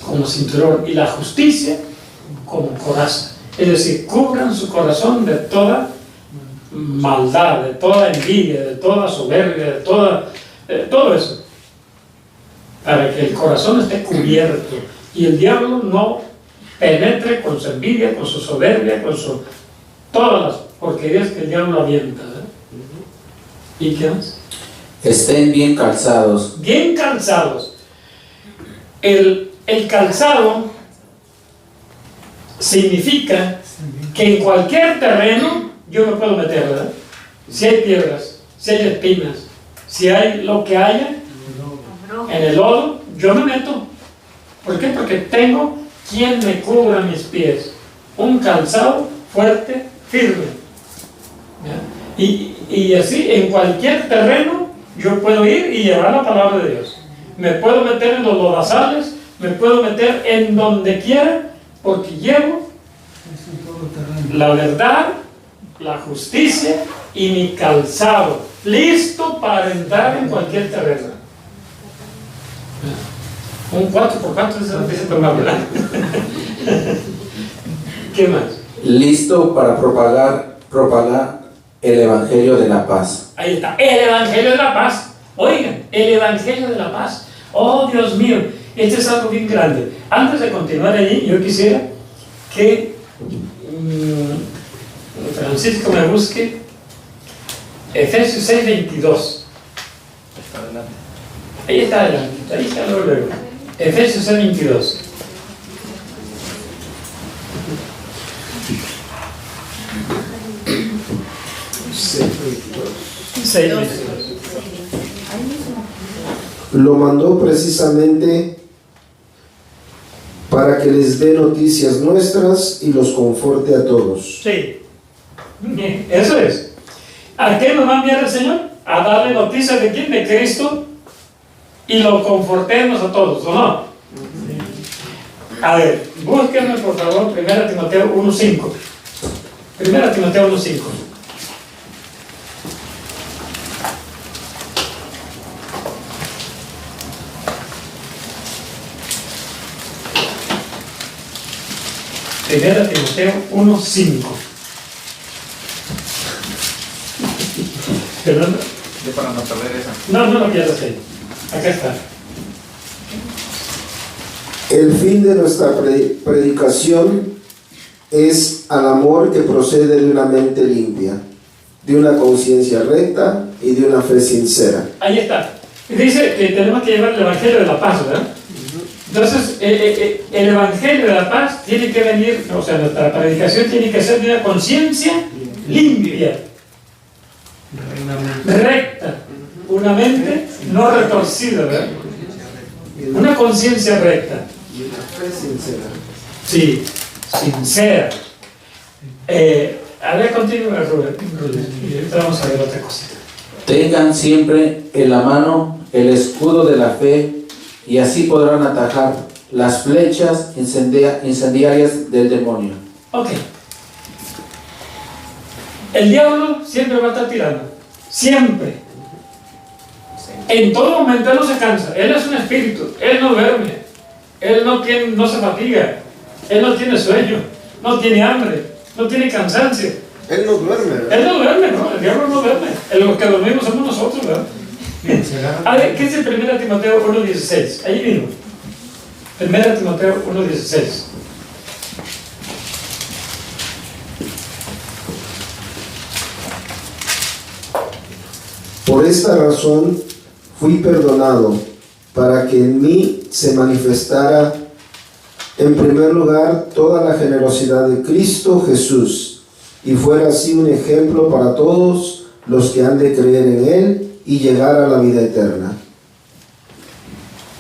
B: como cinturón y la justicia como coraza. Es decir, cubran su corazón de toda maldad, de toda envidia, de toda soberbia, de todo eso. Para que el corazón esté cubierto y el diablo no penetre con su envidia, con su soberbia, con todas las porquerías que el diablo avienta, ¿verdad? ¿Y qué más?
J: Estén bien calzados.
B: Bien calzados. El calzado significa que en cualquier terreno yo me puedo meter, ¿verdad? Si hay piedras, si hay espinas, si hay lo que haya en el lodo, yo me meto. ¿Por qué? Porque tengo quien me cubra mis pies. Un calzado fuerte, firme. ¿Ya? Y así, en cualquier terreno, yo puedo ir y llevar la palabra de Dios. Me puedo meter en los lodazales, me puedo meter en donde quiera, porque llevo la verdad, la justicia y mi calzado, listo para entrar en cualquier terreno. Un 4x4 se empieza a tomar, ¿verdad? ¿Qué más?
J: Listo para propagar el Evangelio de la paz.
B: Ahí está, el Evangelio de la paz. Oigan, el Evangelio de la paz. Oh, Dios mío, este es algo bien grande. Antes de continuar allí, yo quisiera que Francisco me busque Efesios 6:22. Ahí está adelante, ahí está luego. Efesios 6:22.
I: Lo mandó precisamente para que les dé noticias nuestras y los conforte a todos.
B: Sí, eso es. ¿A qué nos va a enviar el Señor? A darle noticias de quién, de Cristo, y lo confortemos a todos, ¿o no? A ver, búsquenme por favor 1 Timoteo 1:5. 1 Timoteo 1:5. Primera Timoteo 1:5. ¿Fernando?
H: Yo para no perder esa.
B: No lo pierdas ahí. Acá está.
I: El fin de nuestra predicación es al amor que procede de una mente limpia, de una conciencia recta y de una fe sincera.
B: Ahí está. Dice que tenemos que llevar el Evangelio de la paz, ¿verdad? Entonces, el Evangelio de la paz tiene que venir, o sea, nuestra predicación tiene que ser de una conciencia limpia, recta, una mente no retorcida, ¿verdad? Una conciencia recta.
I: Y una fe sincera.
B: Sí, sincera. A ver, continúa, Rubén. Y ahorita vamos a ver otra cosita.
J: Tengan siempre en la mano el escudo de la fe y así podrán atajar las flechas incendiarias del demonio.
B: Ok. El diablo siempre va a estar tirando. Siempre. En todo momento él no se cansa. Él es un espíritu. Él no duerme. Él no se fatiga. Él no tiene sueño. No tiene hambre. No tiene cansancio.
I: Él no duerme, ¿verdad?
B: Él no duerme, ¿no? El diablo no duerme. Los que dormimos somos nosotros, ¿verdad? A ver, ¿qué dice 1 Timoteo 1:16? Ahí mismo. 1 Timoteo 1:16.
I: Por esta razón fui perdonado, para que en mí se manifestara en primer lugar toda la generosidad de Cristo Jesús, y fuera así un ejemplo para todos los que han de creer en Él y llegar a la vida eterna.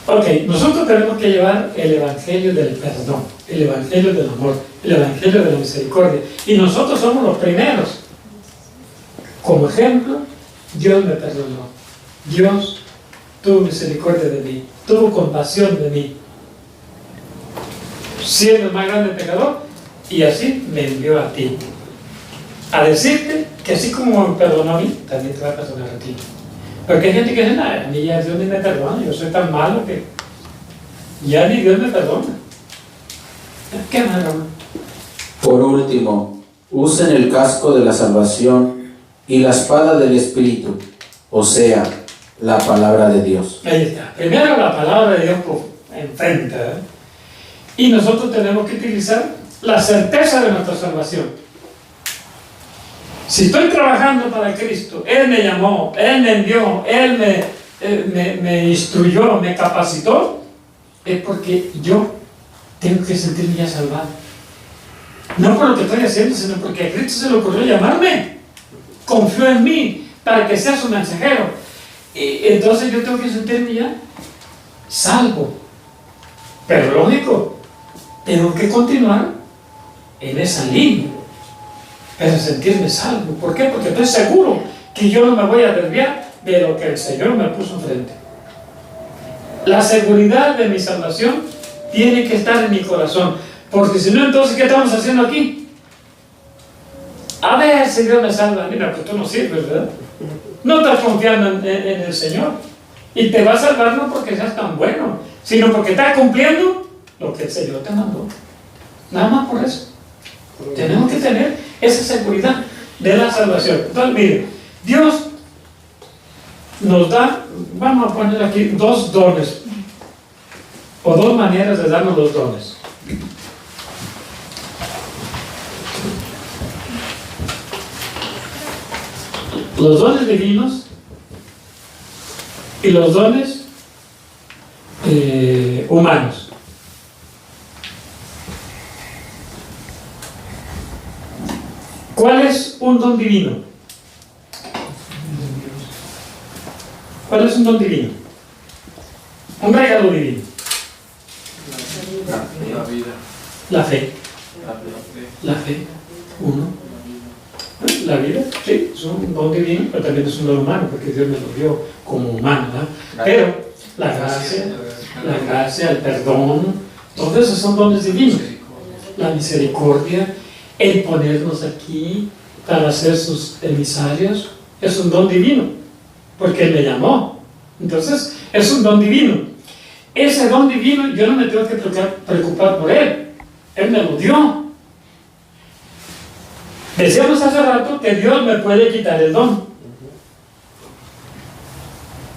B: Ok, nosotros tenemos que llevar el Evangelio del perdón, el Evangelio del amor, el Evangelio de la misericordia. Y nosotros somos los primeros. Como ejemplo, Dios me perdonó. Dios tuvo misericordia de mí, tuvo compasión de mí, siendo el más grande pecador, y así me envió a ti. A decirte que así como me perdonó a mí, también te va a perdonar a ti. Porque hay gente que dice, nada, a mí ya Dios ni me perdona, yo soy tan malo que ya ni Dios me perdona. ¿Qué más, hermano?
J: Por último, usen el casco de la salvación y la espada del Espíritu, o sea, la palabra de Dios.
B: Ahí está. Primero la palabra de Dios enfrente, ¿eh? Y nosotros tenemos que utilizar la certeza de nuestra salvación. Si estoy trabajando para Cristo, Él me llamó, Él me envió, Él me instruyó, me capacitó, es porque yo tengo que sentirme ya salvado. No por lo que estoy haciendo, sino porque a Cristo se le ocurrió llamarme. Confió en mí para que sea su mensajero. Y entonces yo tengo que sentirme ya salvo. Pero lógico, tengo que continuar en esa línea. Pero sentirme salvo. ¿Por qué? Porque estoy seguro que yo no me voy a desviar de lo que el Señor me puso enfrente. La seguridad de mi salvación tiene que estar en mi corazón. Porque si no, entonces, ¿qué estamos haciendo aquí? A ver si Dios me salva. Mira, pues tú no sirves, ¿verdad? No estás confiando en el Señor. Y te va a salvar no porque seas tan bueno, sino porque estás cumpliendo lo que el Señor te mandó. Nada más por eso. Tenemos que tener esa seguridad de la salvación. Entonces, mire, Dios nos da, vamos a poner aquí dos dones, o dos maneras de darnos los dones. Los dones divinos y los dones humanos. ¿Cuál es un don divino? ¿Cuál es un don divino? Un regalo divino.
H: La vida.
B: La fe. La fe. Uno. La vida, sí, es un don divino, pero también es un don humano, porque Dios me lo dio como humano, ¿verdad? Pero la gracia, el perdón, todos esos son dones divinos. La misericordia, el ponernos aquí para ser sus emisarios, es un don divino, porque Él me llamó. Entonces, es un don divino. Ese don divino yo no me tengo que preocupar por Él. Él me lo dio. Decíamos hace rato que Dios me puede quitar el don.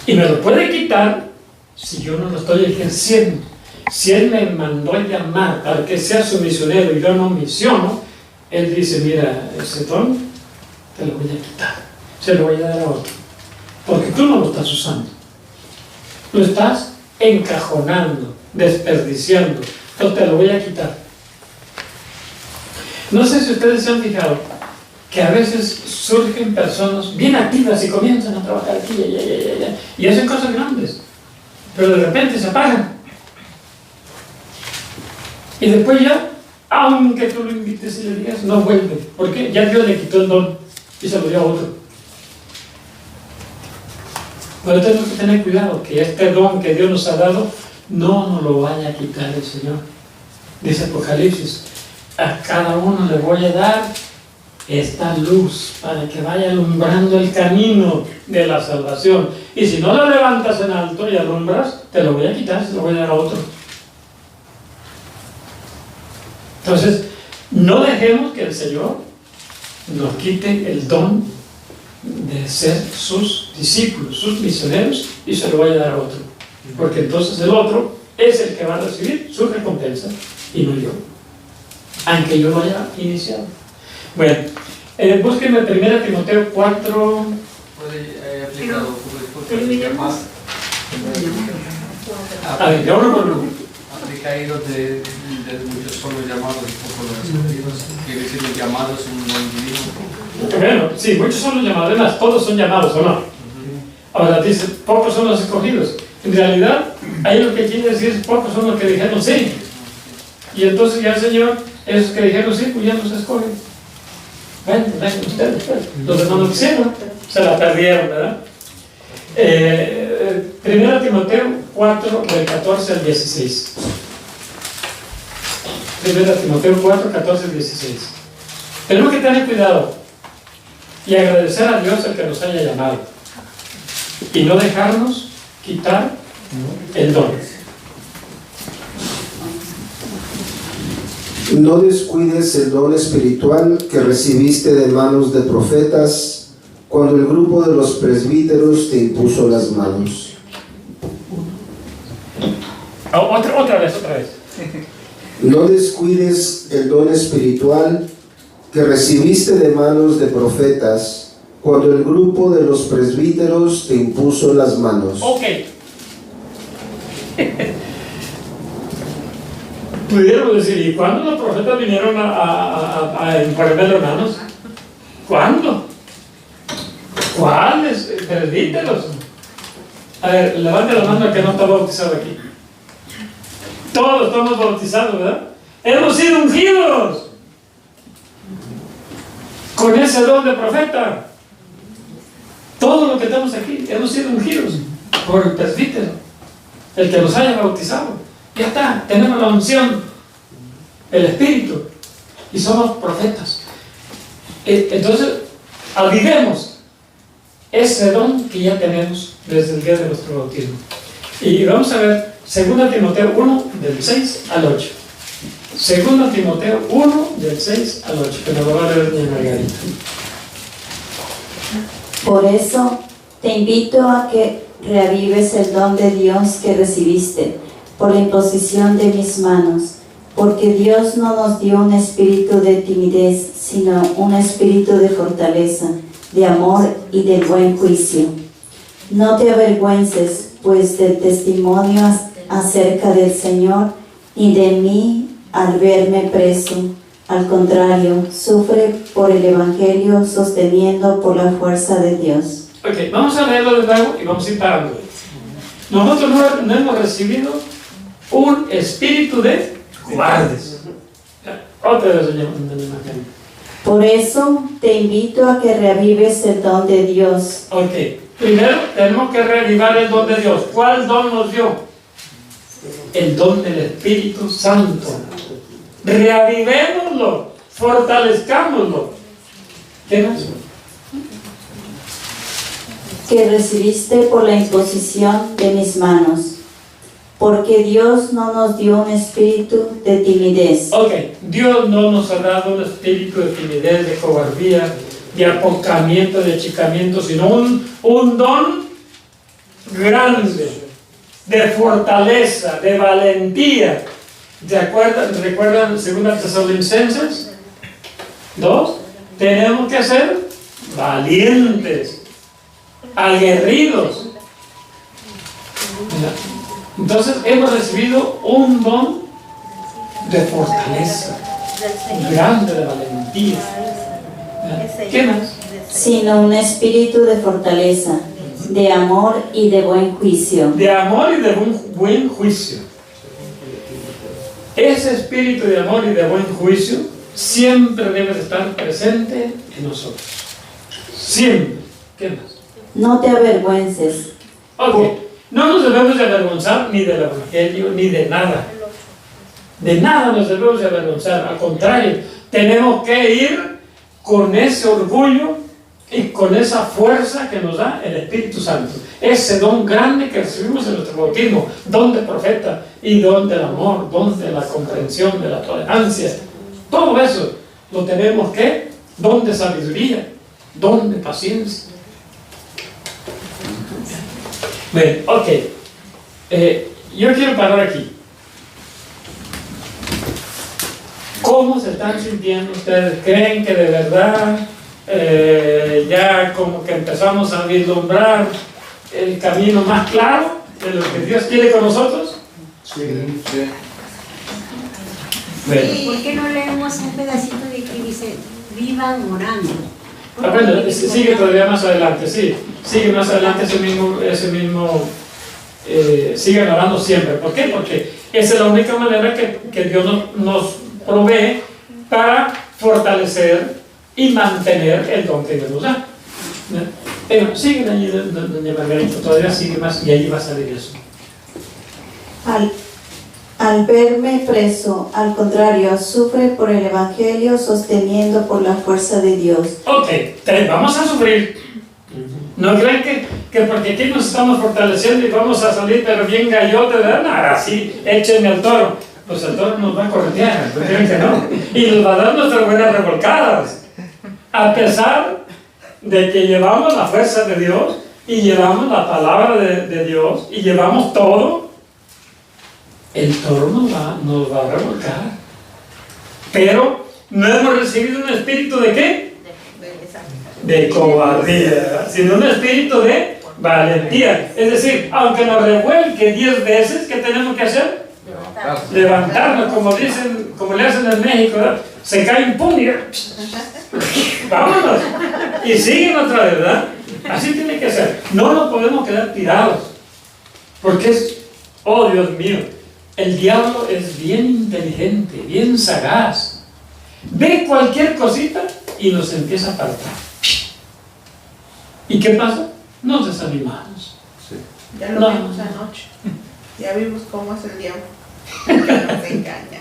B: Y me lo puede quitar si yo no lo estoy ejerciendo. Si Él me mandó a llamar para que sea su misionero y yo no misiono, Él dice, mira, ese don te lo voy a quitar, se lo voy a dar a otro. Porque tú no lo estás usando. Lo estás encajonando, desperdiciando. Entonces te lo voy a quitar. No sé si ustedes se han fijado que a veces surgen personas bien activas y comienzan a trabajar aquí y hacen cosas grandes, pero de repente se apagan. Y después ya, aunque tú lo invites y le digas, no vuelve. ¿Por qué? Ya Dios le quitó el don y se lo dio a otro. Pero tenemos que tener cuidado que este don que Dios nos ha dado no nos lo vaya a quitar el Señor. Dice Apocalipsis, a cada uno le voy a dar esta luz para que vaya alumbrando el camino de la salvación. Y si no lo levantas en alto y alumbras, te lo voy a quitar, se lo voy a dar a otro. Entonces, no dejemos que el Señor nos quite el don de ser sus discípulos, sus misioneros, y se lo vaya a dar a otro. Porque entonces el otro es el que va a recibir su recompensa y no yo, aunque yo lo haya iniciado. Bueno, búsquenme 1 Timoteo 4.
H: Puede aplicado
B: A ver, ya uno por uno.
H: aplicaído de muchos son los llamados y pocos los escogidos. Quiere decir, los llamados son un don divino.
B: Bueno, sí, muchos son los llamados, además todos son llamados, ¿o no? Ahora dice, pocos son los escogidos. En realidad, ahí lo que quiere decir es pocos son los que dijeron sí. Y entonces ya el Señor, esos que dijeron sí, pues ya los escoge. Bueno, ustedes, los demás no quisieron, se la perdieron, ¿verdad? 1 Timoteo 4, del 14 al 16. 1 Timoteo 4, 14 al 16. Tenemos que tener cuidado y agradecer a Dios el que nos haya llamado y no dejarnos quitar el don.
I: No descuides el don espiritual que recibiste de manos de profetas cuando el grupo de los presbíteros te impuso las manos.
B: Otra vez.
I: No descuides el don espiritual que recibiste de manos de profetas cuando el grupo de los presbíteros te impuso las manos.
B: Ok. Pudiéramos decir, ¿y cuándo los profetas vinieron a imponerme las manos? ¿Cuándo? ¿Cuáles? Presbíteros. A ver, levante la mano al que no está bautizado aquí. Todos estamos bautizados, ¿verdad? Hemos sido ungidos con ese don de profeta. Todos los que estamos aquí hemos sido ungidos por el presbítero, el que nos haya bautizado. Ya está, tenemos la unción, el Espíritu, y somos profetas. Entonces, avivemos ese don que ya tenemos desde el día de nuestro bautismo. Y vamos a ver 2 Timoteo 1, del 6 al 8. 2 Timoteo 1, del 6 al 8, que nos lo va a leer doña Margarita.
K: Por eso te invito a que reavives el don de Dios que recibiste por la imposición de mis manos, porque Dios no nos dio un espíritu de timidez, sino un espíritu de fortaleza, de amor y de buen juicio. No te avergüences, pues, del testimonio acerca del Señor, ni de mí al verme preso. Al contrario, sufre por el Evangelio, sosteniendo por la fuerza de Dios.
B: Ok, vamos a leerlo de nuevo y vamos a ir parando. Nosotros no hemos recibido un espíritu de cobardes. Otra vez, doña Margarita.
K: Por eso te invito a que reavives el don de Dios.
B: Ok, primero tenemos que reavivar el don de Dios. ¿Cuál don nos dio? El don del Espíritu Santo. Reavivémoslo, fortalezcámoslo. ¿Qué más?
K: Que recibiste por la imposición de mis manos. porque Dios no nos dio un espíritu de timidez.
B: Ok, Dios no nos ha dado un espíritu de timidez, de cobardía, de apocamiento, de achicamiento, sino un don grande, de fortaleza, de valentía. ¿Recuerdan 2 Tesalonicenses 2? Tenemos que ser valientes, aguerridos. Entonces hemos recibido un don de fortaleza, grande, de valentía. ¿Qué más?
K: Sino un espíritu de fortaleza, de amor y de buen juicio.
B: De amor y de buen juicio. Ese espíritu de amor y de buen juicio siempre debe de estar presente en nosotros. Siempre. ¿Qué más?
K: No te avergüences.
B: Ok. No nos debemos de avergonzar ni del Evangelio, ni de nada. De nada nos debemos de avergonzar. Al contrario, tenemos que ir con ese orgullo y con esa fuerza que nos da el Espíritu Santo. Ese don grande que recibimos en nuestro bautismo, don de profeta y don del amor, don de la comprensión, de la tolerancia. Todo eso lo tenemos que, don de sabiduría, don de paciencia. Bien, ok. Yo quiero parar aquí. ¿Cómo se están sintiendo ustedes? ¿Creen que de verdad ya como que empezamos a vislumbrar el camino más claro de lo que Dios quiere con nosotros?
F: Sí.
B: Bueno.
G: ¿Por qué no leemos un pedacito de que dice, vivan orando?
B: Bueno, sigue todavía más adelante, sí. Sigue más adelante ese mismo sigan orando siempre. ¿Por qué? Porque esa es la única manera que Dios nos provee para fortalecer y mantener el don que Dios nos da. Pero sigue allí, doña Margarita, todavía sigue más y allí va a salir eso.
K: Al verme preso, al contrario, sufre por el Evangelio, sosteniendo por la fuerza de Dios.
B: Ok, vamos a sufrir. ¿No creen que porque aquí nos estamos fortaleciendo y vamos a salir pero bien gallote, ¿verdad? Nada, así, échenme al toro. Pues el toro nos va a corretear, ¿no creen que no? Y nos va a dar nuestras buenas revolcadas. A pesar de que llevamos la fuerza de Dios y llevamos la palabra de Dios y llevamos todo, el toro nos va a revolcar. Pero no hemos recibido un espíritu de ¿qué? De cobardía, sino un espíritu de valentía. Es decir, aunque nos revuelque 10 veces, ¿qué tenemos que hacer? Levantarnos, como dicen, como le hacen en México, ¿verdad? Se cae un pum y vámonos y siguen otra vez, ¿verdad? Así tiene que ser. No nos podemos quedar tirados, porque oh Dios mío, el diablo es bien inteligente, bien sagaz. Ve cualquier cosita y nos empieza a apartar. ¿Y qué pasa? Nos desanimamos.
F: Sí.
C: Ya lo vimos anoche. Ya vimos cómo es el diablo. Que nos engaña.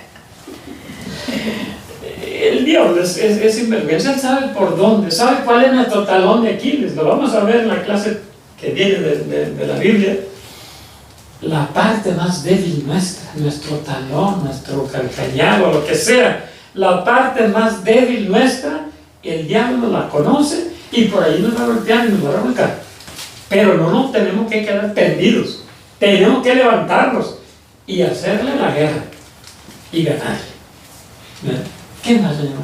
B: El diablo es sinvergüenza. Él sabe por dónde, sabe cuál es nuestro talón de Aquiles. Lo vamos a ver en la clase que viene de la Biblia. La parte más débil nuestra, nuestro talón, nuestro calcañado, lo que sea, la parte más débil nuestra, el diablo la conoce y por ahí nos va a golpear y nos va a revolcar. Pero no nos tenemos que quedar tendidos, tenemos que levantarnos y hacerle la guerra y ganarle. ¿Qué más, señor?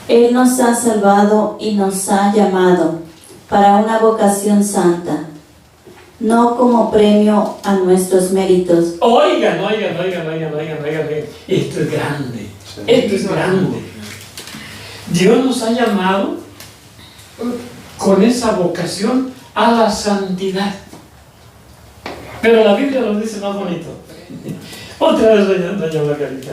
K: Él nos ha salvado y nos ha llamado para una vocación santa, no como premio a nuestros méritos.
B: Oigan. Esto es grande. Esto es grande. Dios nos ha llamado con esa vocación a la santidad. Pero la Biblia lo dice más bonito. Otra vez, doña Margarita.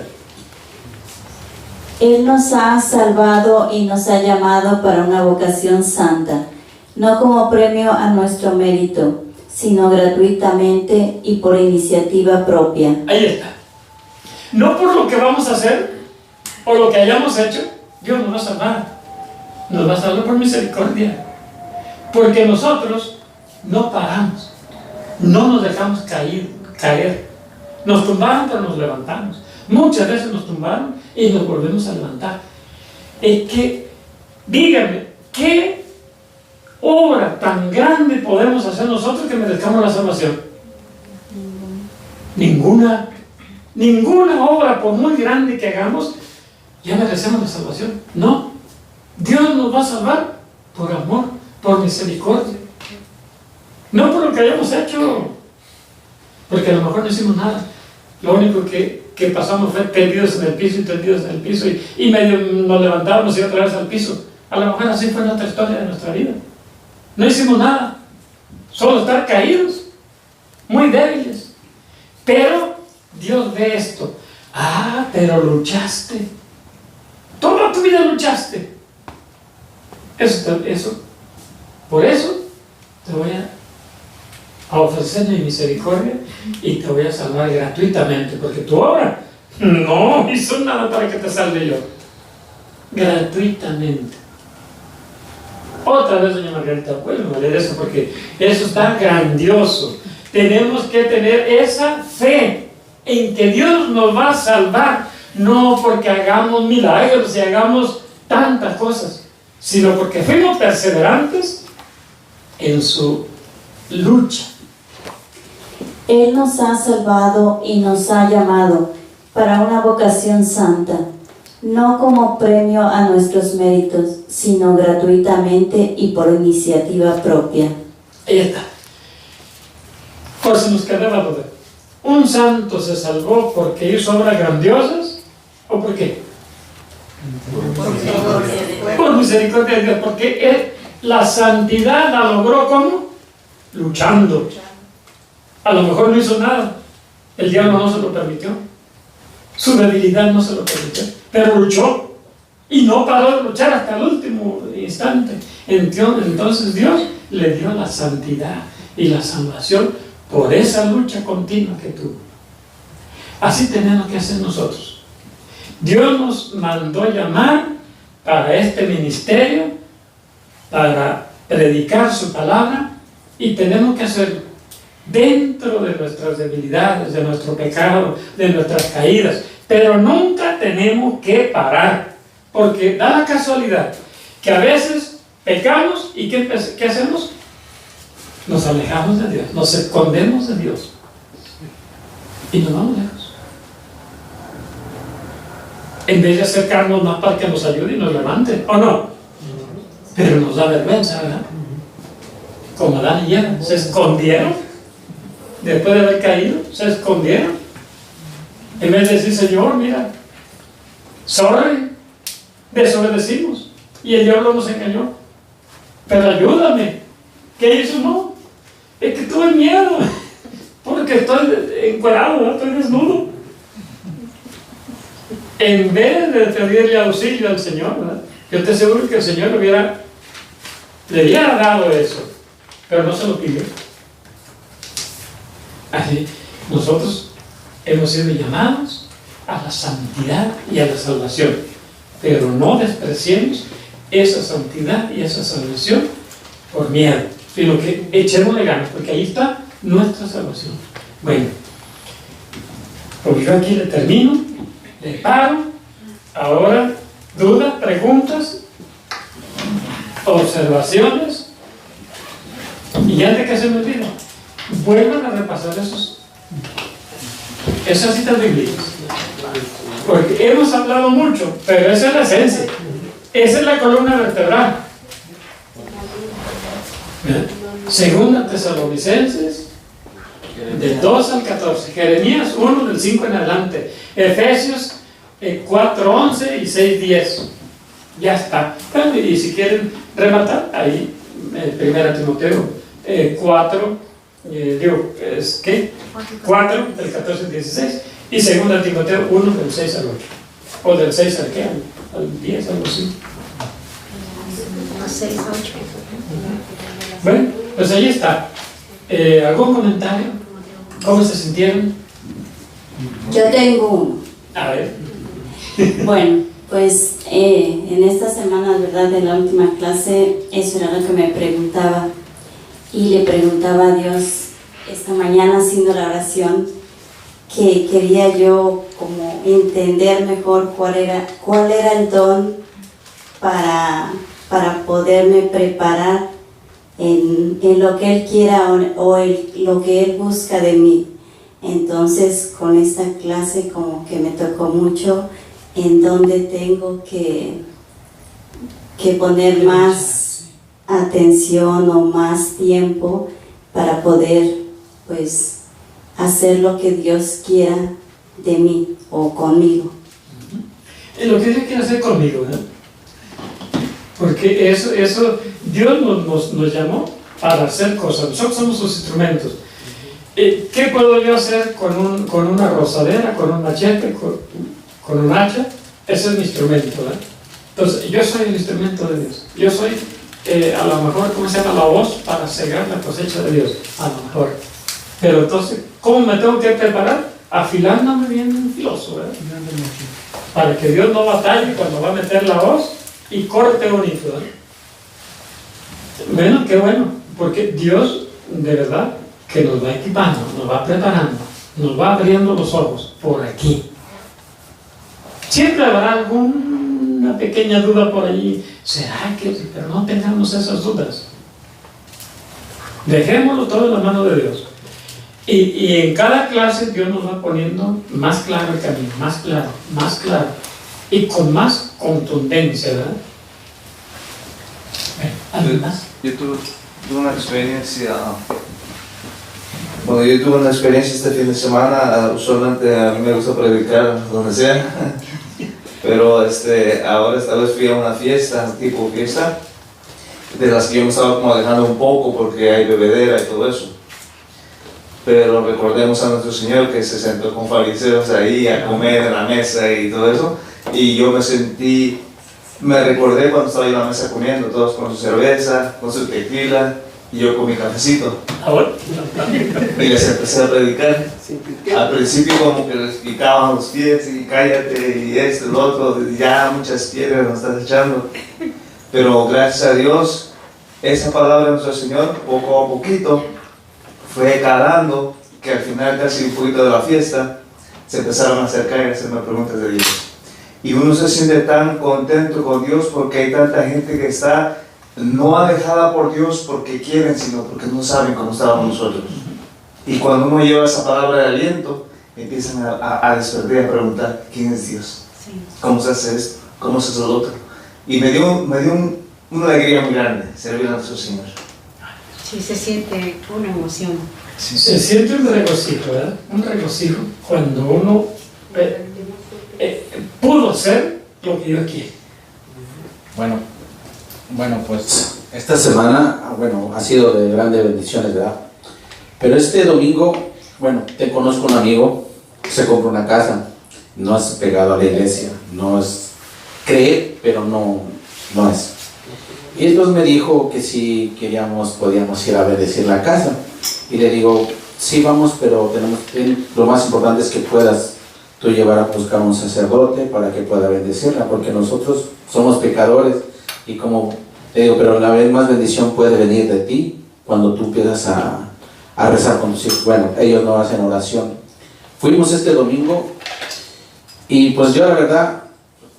K: Él nos ha salvado y nos ha llamado para una vocación santa, no como premio a nuestro mérito, sino gratuitamente y por iniciativa propia.
B: Ahí está. No por lo que vamos a hacer o lo que hayamos hecho, Dios nos va a salvar. Nos va a salvar por misericordia. Porque nosotros no paramos, no nos dejamos caer caer. Nos tumbaron, pero nos levantamos. Muchas veces nos tumbaron y nos volvemos a levantar. Es que, díganme, ¿qué obra tan grande podemos hacer nosotros que merezcamos la salvación? Ninguna. Ninguna obra, por muy grande que hagamos, ya merecemos la salvación. No. Dios nos va a salvar por amor, por misericordia. No por lo que hayamos hecho, porque a lo mejor no hicimos nada. Lo único que pasamos fue tendidos en el piso y tendidos en el piso y medio nos levantamos y otra vez al piso. A lo mejor así fue nuestra historia de nuestra vida. No hicimos nada, solo estar caídos, muy débiles. Pero Dios ve esto. Ah, pero luchaste. Toda tu vida luchaste. Eso. Por eso te voy a ofrecer mi misericordia y te voy a salvar gratuitamente, porque tu obra no hizo nada para que te salve yo. Gratuitamente. Otra vez, doña Margarita, vuelvo a leer eso porque eso está grandioso. Tenemos que tener esa fe en que Dios nos va a salvar, no porque hagamos milagros y hagamos tantas cosas, sino porque fuimos perseverantes en su lucha.
K: Él nos ha salvado y nos ha llamado para una vocación santa, no como premio a nuestros méritos, sino gratuitamente y por iniciativa propia.
B: Ahí está. Por si nos quedaba duda, ¿un santo se salvó porque hizo obras grandiosas o por qué? Por misericordia de Dios, porque la santidad la logró ¿cómo? Luchando. A lo mejor no hizo nada, el diablo no se lo permitió, su debilidad no se lo permitió, pero luchó y no paró de luchar hasta el último instante. Entonces Dios le dio la santidad y la salvación por esa lucha continua que tuvo. Así tenemos que hacer nosotros. Dios nos mandó llamar para este ministerio, para predicar su palabra, y tenemos que hacerlo dentro de nuestras debilidades, de nuestro pecado, de nuestras caídas, pero nunca tenemos que parar, porque da la casualidad que a veces pecamos y ¿qué hacemos? Nos alejamos de Dios, nos escondemos de Dios y nos vamos lejos, en vez de acercarnos más para que nos ayude y nos levante, ¿o no? Pero nos da vergüenza, ¿verdad? Como Adán y Eva se escondieron. Después de haber caído, se escondieron. En vez de decir, Señor, mira, sorry, desobedecimos y el diablo nos engañó, pero ayúdame. ¿Qué hizo? No, es que tuve miedo porque estoy encuerado, ¿no? Estoy desnudo. En vez de pedirle auxilio al Señor, ¿verdad? Yo te aseguro que el Señor le hubiera dado eso, pero no se lo pidió. Así, nosotros hemos sido llamados a la santidad y a la salvación, pero no despreciemos esa santidad y esa salvación por miedo, sino que echémosle ganas, porque ahí está nuestra salvación. Bueno, pues yo aquí le termino, le paro. Ahora, dudas, preguntas, observaciones, y antes que se me olvide, vuelvan a repasar esas citas bíblicas, porque hemos hablado mucho, pero esa es la esencia, esa es la columna vertebral. Segunda Tesalonicenses del 2 al 14, Jeremías 1 del 5 en adelante, Efesios 4:11 y 6:10. Ya está. Bueno, y si quieren rematar, ahí 1 Timoteo 4 4 del 14 al 16 y 2 Timoteo 1 del 6 al 8, o del 6 al ¿qué? Al 10, algo así.
G: 6 a 8.
B: Bueno, pues ahí está. ¿Algún comentario? ¿Cómo se sintieron?
K: Yo tengo uno.
B: A ver.
K: Bueno, pues en esta semana, ¿verdad? De la última clase, eso era lo que me preguntaba. Y le preguntaba a Dios, esta mañana haciendo la oración, que quería yo como entender mejor cuál era el don para poderme preparar en lo que Él quiera o lo que Él busca de mí. Entonces con esta clase como que me tocó mucho en donde tengo que poner más atención o más tiempo para poder pues hacer lo que Dios quiera de mí o conmigo.
B: Lo que Dios quiere hacer conmigo, ¿no? Porque eso Dios nos llamó para hacer cosas. Nosotros somos sus instrumentos. ¿Qué puedo yo hacer con una rozadera, con un machete, con un hacha? Ese es mi instrumento, ¿eh? Entonces, yo soy el instrumento de Dios. Yo soy, a lo mejor, ¿cómo se llama? La voz para cegar la cosecha de Dios. A lo mejor. Pero entonces, ¿cómo me tengo que preparar? Afilándome bien filoso, ¿verdad? Para que Dios no batalle cuando va a meter la voz y corte bonito, ¿eh? Bueno, qué bueno, porque Dios, de verdad, que nos va equipando, nos va preparando, nos va abriendo los ojos por aquí. Siempre habrá alguna pequeña duda por allí. ¿Será que? Pero no tengamos esas dudas. Dejémoslo todo en la mano de Dios. Y en cada clase Dios nos va poniendo más claro el camino, más claro, y con más contundencia, ¿verdad? ¿Algo más?
F: Yo tuve una experiencia. Bueno, yo tuve una experiencia este fin de semana. Usualmente a mí me gusta predicar donde sea, pero ahora esta vez fui a una fiesta, tipo fiesta, de las que yo me estaba como alejando un poco porque hay bebedera y todo eso. Pero recordemos a nuestro Señor que se sentó con fariseos ahí a comer en la mesa y todo eso, y yo me recordé cuando estaba ahí en la mesa comiendo, todos con su cerveza, con su tequila, y yo con mi cafecito. Y les empecé a predicar. Al principio como que les picaban los pies y cállate y esto y lo otro, ya muchas piedras nos estás echando. Pero gracias a Dios, esa palabra de nuestro Señor, poco a poquito, fue calando, que al final casi un poquito de la fiesta, se empezaron a acercar y a hacerme preguntas de Dios. Y uno se siente tan contento con Dios porque hay tanta gente que está no alejada por Dios porque quieren, sino porque no saben cómo estábamos nosotros. Y cuando uno lleva esa palabra de aliento, empiezan a despertar y a preguntar, ¿quién es Dios? Sí. ¿Cómo se hace esto? ¿Cómo se hace lo otro? Y me dio una alegría muy grande servir a nuestro Señor.
G: Sí, se siente una emoción.
B: Sí, se siente un regocijo, ¿verdad? Un regocijo cuando uno pudo hacer lo que Dios quiere.
J: Bueno, pues esta semana, ha sido de grandes bendiciones, ¿verdad? Pero este domingo, te conozco un amigo, se compró una casa, no es pegado a la iglesia, no es, cree, pero no es. Y entonces me dijo que si podíamos ir a bendecir la casa. Y le digo, sí vamos, pero lo más importante es que puedas tú llevar a buscar un sacerdote para que pueda bendecirla, porque nosotros somos pecadores. Y como te digo, pero la vez más bendición puede venir de ti cuando tú empiezas a rezar con tus hijos. Bueno, ellos no hacen oración. Fuimos este domingo y pues yo la verdad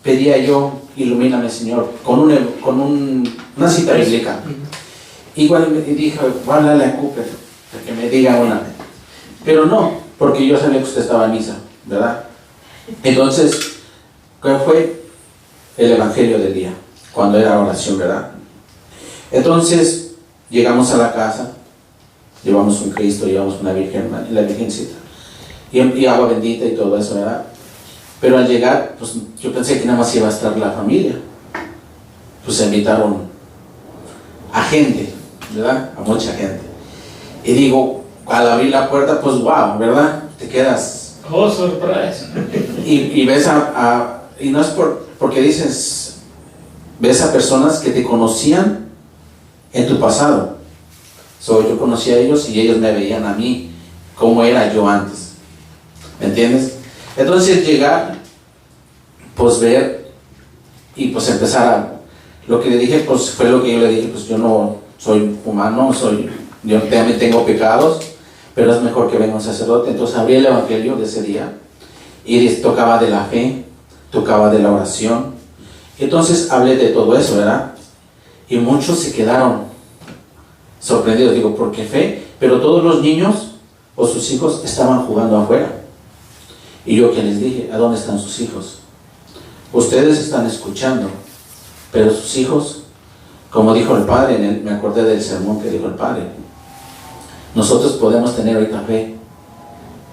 J: pedía ilumíname Señor, con una cita bíblica. Igual me dije, háblale a Cooper, que me diga una. Pero no, porque yo sabía que usted estaba en misa, ¿verdad? Entonces, ¿qué fue? El Evangelio del día, cuando era oración, ¿verdad? Entonces, llegamos a la casa, llevamos un Cristo, llevamos una Virgen, la Virgencita, y agua bendita y todo eso, ¿verdad? Pero al llegar, pues yo pensé que nada más iba a estar la familia. Pues se invitaron a gente, ¿verdad? A mucha gente. Y digo, al abrir la puerta, pues wow, ¿verdad? Te quedas.
B: Oh, sorpresa.
J: Y ves y no es porque dices, ves a personas que te conocían en tu pasado. Yo conocía a ellos y ellos me veían a mí, como era yo antes. ¿Me entiendes? Entonces llegar, pues ver y pues empezar lo que le dije, pues fue lo que yo le dije, pues yo no soy humano, yo también tengo pecados, pero es mejor que venga un sacerdote. Entonces abrí el evangelio de ese día y tocaba de la fe, tocaba de la oración. Entonces hablé de todo eso, ¿verdad? Y muchos se quedaron sorprendidos. Digo, ¿por qué fe? Pero todos los niños o sus hijos estaban jugando afuera. Y yo que les dije, ¿a dónde están sus hijos? Ustedes están escuchando, pero sus hijos, como dijo el padre, me acordé del sermón que dijo el padre, nosotros podemos tener ahorita fe,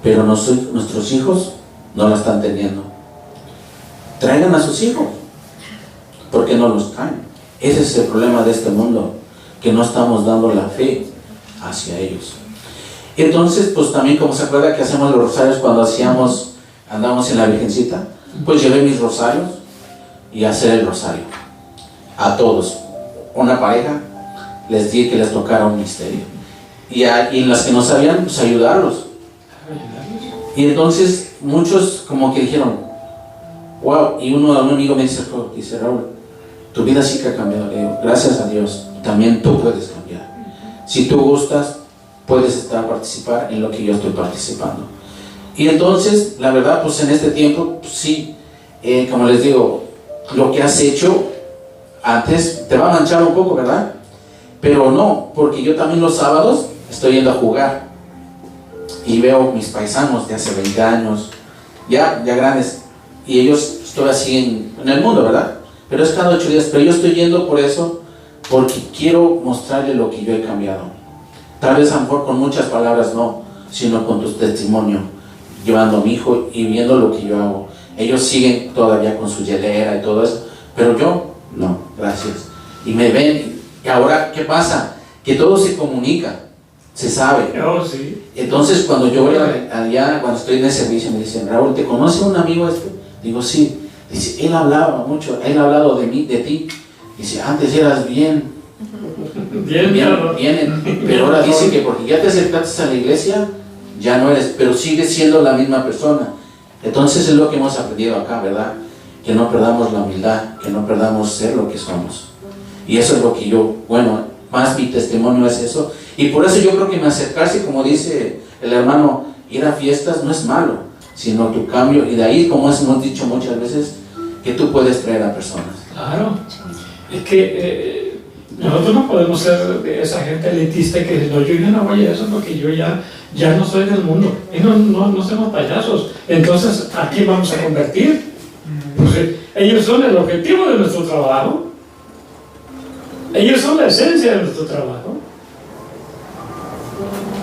J: pero nuestros hijos no la están teniendo. Traigan a sus hijos. ¿Por qué no los traen? Ese es el problema de este mundo, que no estamos dando la fe hacia ellos. Entonces, pues también, como se acuerda que hacemos los rosarios cuando andábamos en la Virgencita, pues llevé mis rosarios y hacer el rosario a todos. Una pareja les dije que les tocara un misterio, y las que no sabían, pues ayudarlos. Y entonces muchos como que dijeron, wow. Y un amigo me dice, Raúl, tu vida sí que ha cambiado. Le digo, gracias a Dios, también tú puedes cambiar. Si tú gustas, puedes participar en lo que yo estoy participando. Y entonces, la verdad, pues en este tiempo, pues sí, como les digo, lo que has hecho antes te va a manchar un poco, ¿verdad? Pero no, porque yo también los sábados estoy yendo a jugar y veo mis paisanos de hace 20 años, ya grandes, y ellos, estoy así en el mundo, ¿verdad? Pero es cada 8 días, pero yo estoy yendo por eso, porque quiero mostrarle lo que yo he cambiado. Tal vez a lo mejor con muchas palabras no, sino con tu testimonio, llevando a mi hijo y viendo lo que yo hago. Ellos siguen todavía con su hielera y todo eso, pero yo no, gracias. Y me ven, y ahora, ¿qué pasa? Que todo se comunica, se sabe.
B: Oh, sí.
J: Entonces, cuando yo voy allá, cuando estoy en el servicio, me dicen, Raúl, ¿te conoce un amigo este? Digo, sí. Dice, él hablaba mucho, él ha hablado de mí, de ti. Dice, antes eras bien, pero ahora dice que porque ya te acercaste a la iglesia, ya no eres, pero sigues siendo la misma persona. Entonces es lo que hemos aprendido acá, ¿verdad? Que no perdamos la humildad, que no perdamos ser lo que somos. Y eso es lo que yo, bueno, más mi testimonio es eso. Y por eso yo creo que me acercarse, como dice el hermano, ir a fiestas no es malo, sino tu cambio. Y de ahí, como hemos dicho muchas veces, que tú puedes traer a personas.
B: Claro. Es que nosotros no podemos ser de esa gente elitista que dice, no, yo no voy a eso porque yo ya no soy del mundo. Y no somos payasos. Entonces, ¿a quién vamos a convertir? Pues ellos son el objetivo de nuestro trabajo. Ellos son la esencia de nuestro trabajo.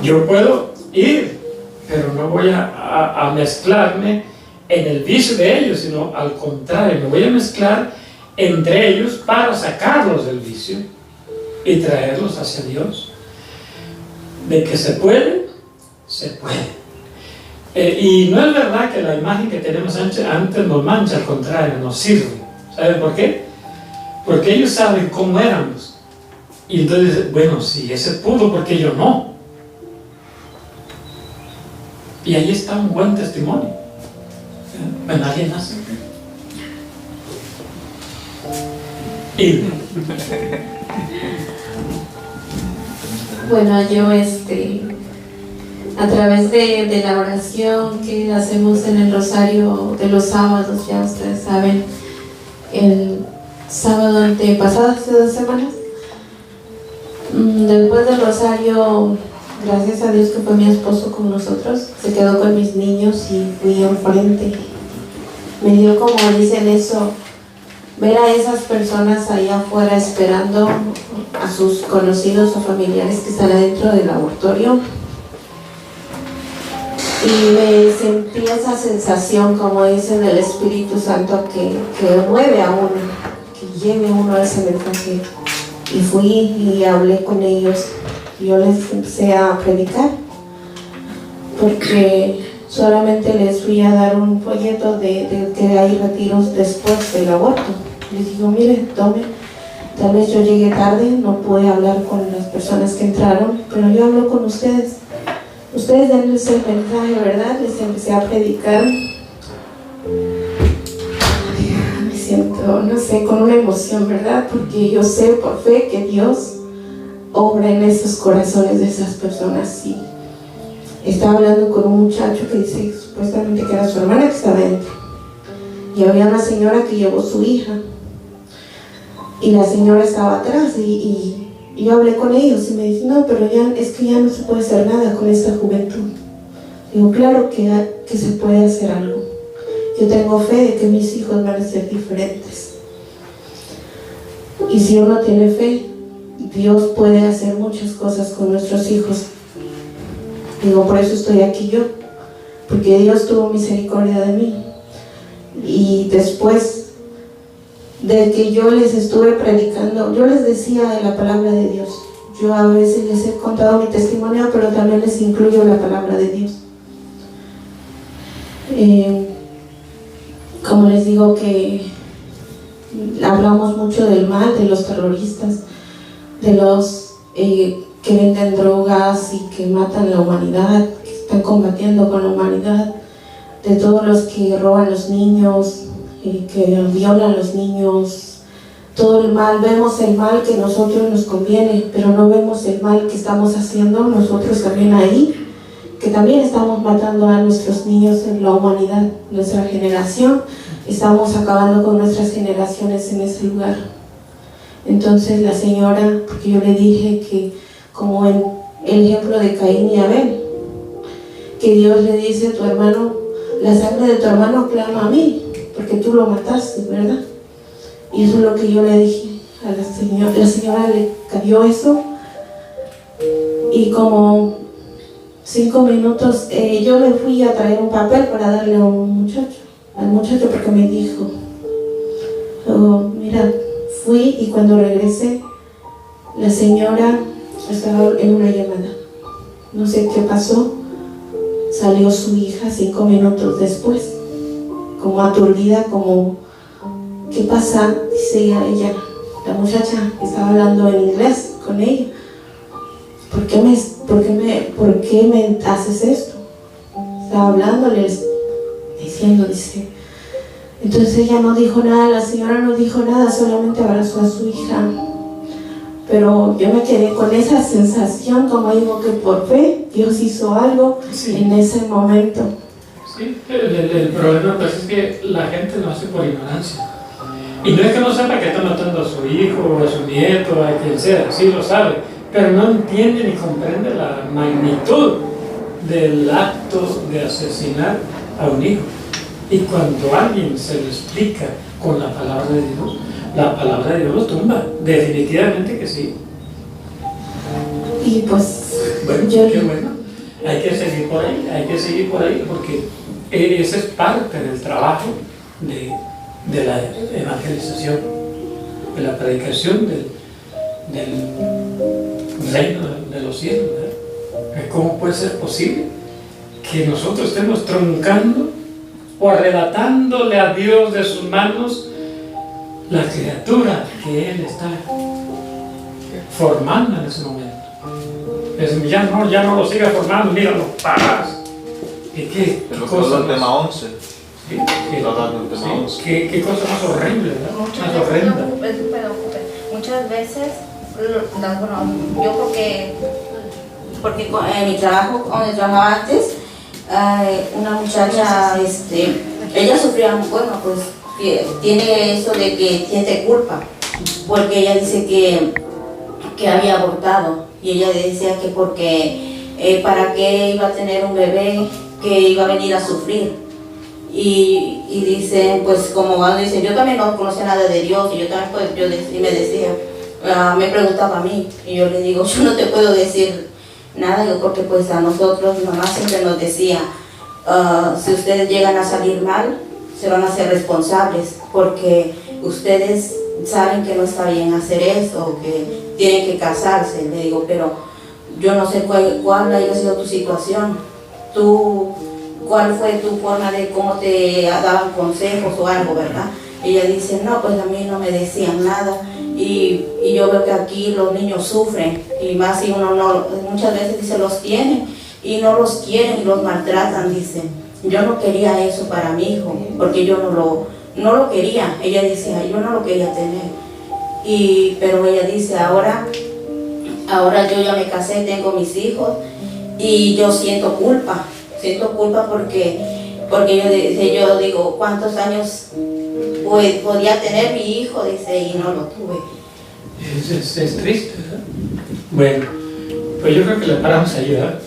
B: Yo puedo ir, pero no voy a mezclarme en el vicio de ellos, sino al contrario, me voy a mezclar entre ellos para sacarlos del vicio y traerlos hacia Dios. De que se puede, se puede. Y no es verdad que la imagen que tenemos antes nos mancha, al contrario, nos sirve. ¿Saben por qué? Porque ellos saben cómo éramos. Y entonces, bueno, si ese pudo, ¿por qué yo no? Y ahí está un buen testimonio. Bueno, alguien más. Y
E: bueno, yo a través de la oración que hacemos en el rosario de los sábados, ya ustedes saben, el sábado antepasado, hace 2 semanas, después del rosario, gracias a Dios que fue mi esposo con nosotros, se quedó con mis niños y fui enfrente. Me dio, como dicen eso, ver a esas personas ahí afuera esperando a sus conocidos o familiares que están adentro del laboratorio. Y me sentí esa sensación, como dicen, del Espíritu Santo que mueve a uno, que lleve a uno ese mensaje. Y fui y hablé con ellos. Yo les empecé a predicar, porque solamente les fui a dar un folleto de que hay retiros después del aborto. Les digo, mire, tome, tal vez yo llegué tarde, no pude hablar con las personas que entraron, pero yo hablo con ustedes. Ustedes denles el mensaje, ¿verdad? Les empecé a predicar. Me siento, no sé, con una emoción, ¿verdad? Porque yo sé por fe que Dios obra en esos corazones de esas personas. estaba hablando con un muchacho que dice supuestamente que era su hermana que estaba dentro. Y había una señora que llevó su hija. Y la señora estaba atrás y yo hablé con ellos y me dicen, no, pero es que ya no se puede hacer nada con esta juventud. Digo, claro que se puede hacer algo. Yo tengo fe de que mis hijos van a ser diferentes. Y si uno tiene fe, Dios puede hacer muchas cosas con nuestros hijos. Digo, por eso estoy aquí yo, porque Dios tuvo misericordia de mí. Y después de que yo les estuve predicando, yo les decía de la palabra de Dios. Yo a veces les he contado mi testimonio, pero también les incluyo la palabra de Dios. Como les digo que hablamos mucho del mal, de los terroristas, de los que venden drogas y que matan la humanidad, que están combatiendo con la humanidad, de todos los que roban los niños, que violan a los niños, todo el mal. Vemos el mal que a nosotros nos conviene, pero no vemos el mal que estamos haciendo nosotros también ahí, que también estamos matando a nuestros niños en la humanidad, nuestra generación, estamos acabando con nuestras generaciones en ese lugar. Entonces la señora, porque yo le dije que como en el ejemplo de Caín y Abel, que Dios le dice a tu hermano, la sangre de tu hermano clama a mí, porque tú lo mataste, ¿verdad? Y eso es lo que yo le dije a la señora. La señora le cayó eso y como 5 minutos yo me fui a traer un papel para darle a un muchacho, al muchacho, porque me dijo, oh, mira, fui y cuando regresé la señora estaba en una llamada, no sé qué pasó, salió su hija 5 minutos después, como aturdida, como ¿qué pasa? Dice ella, la muchacha estaba hablando en inglés con ella. ¿Por qué me haces esto? Estaba hablándoles, diciendo, dice. Entonces ella no dijo nada, la señora no dijo nada, solamente abrazó a su hija. Pero yo me quedé con esa sensación, como digo, que por fe Dios hizo algo en ese momento.
B: Sí, el problema pues es que la gente lo hace por ignorancia. Y no es que no sepa que está matando a su hijo, a su nieto, a quien sea, sí lo sabe, pero no entiende ni comprende la magnitud del acto de asesinar a un hijo. Y cuando alguien se lo explica con la palabra de Dios, la palabra de Dios lo tumba, definitivamente que sí.
E: Y pues,
B: bueno, qué bueno, hay que seguir por ahí, porque ese es parte del trabajo de la evangelización, de la predicación del reino de los cielos, ¿verdad? ¿Cómo puede ser posible que nosotros estemos truncando o arrebatándole a Dios de sus manos la criatura que Él está formando en ese momento? Ya no lo siga formando, míralo, paras. ¿Qué cosa
F: el tema 11.
B: ¿Sí? ¿Qué cosa más horrible, ¿verdad? Más horrenda.
K: Muchas veces, yo porque en mi trabajo, donde trabajaba antes, una muchacha, ella sufría, bueno, pues tiene eso de que siente culpa, porque ella dice que había abortado, y ella decía que porque para qué iba a tener un bebé que iba a venir a sufrir. Y dicen, pues como cuando dicen, yo también no conocía nada de Dios, y yo también, pues y me decía, me preguntaba a mí, y yo le digo, yo no te puedo decir nada, yo porque pues a nosotros, mi mamá siempre nos decía, si ustedes llegan a salir mal, se van a hacer responsables, porque ustedes saben que no está bien hacer eso, o que tienen que casarse. Le digo, pero yo no sé cuál haya sido tu situación, cuál fue tu forma de cómo te daban consejos o algo, ¿verdad? Ella dice, no, pues a mí no me decían nada, y yo veo que aquí los niños sufren, y más si uno no, muchas veces dice, los tienen y no los quieren y los maltratan, dicen. Yo no quería eso para mi hijo, porque yo no lo quería. Ella decía, yo no lo quería tener. Pero ella dice, ahora yo ya me casé, tengo mis hijos,
L: y yo siento culpa porque yo digo, ¿cuántos años podía tener mi hijo? Dice, y no lo tuve.
B: Es triste, ¿verdad? Bueno, pues yo creo que le paramos ahí, ¿verdad?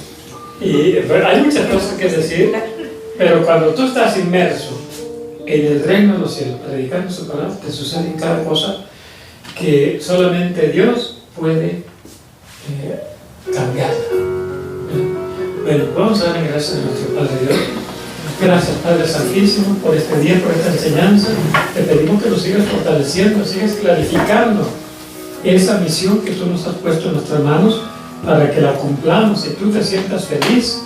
B: Y hay muchas cosas que decir, pero cuando tú estás inmerso en el reino de los cielos, predicando su palabra, te sucede cada cosa que solamente Dios puede cambiarla. Bueno, vamos a dar gracias a nuestro Padre Dios. Gracias, Padre Santísimo, por este día, por esta enseñanza. Te pedimos que lo sigas fortaleciendo, sigas clarificando esa misión que tú nos has puesto en nuestras manos para que la cumplamos y tú te sientas feliz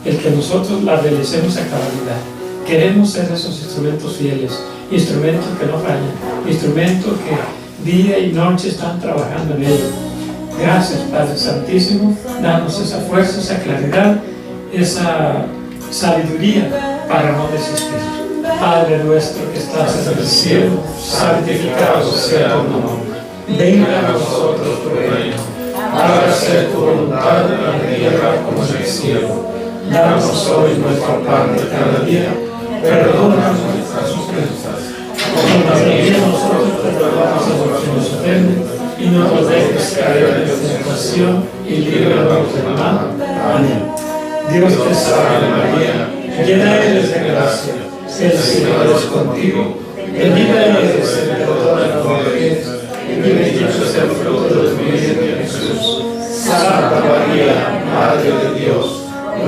B: el que nosotros la realicemos a cabalidad. Queremos ser esos instrumentos fieles, instrumentos que no fallan, instrumentos que día y noche están trabajando en ello. Gracias, Padre Santísimo, danos esa fuerza, esa claridad, esa sabiduría para no desistir. Padre nuestro que estás en el cielo, santificado sea tu nombre. Venga a nosotros tu reino. Hágase tu voluntad en la tierra como en el cielo. Danos hoy nuestro pan de cada día. Perdona nuestras ofensas, como también nosotros perdonamos a los que nos ofenden, y no nos dejes caer en la tentación, y líbranos del mal. Amén. Dios te salve María, llena eres de gracia, el Señor es contigo, bendita eres entre todas las mujeres, y bendito es el fruto de tu vientre Jesús. Santa María, Madre de Dios,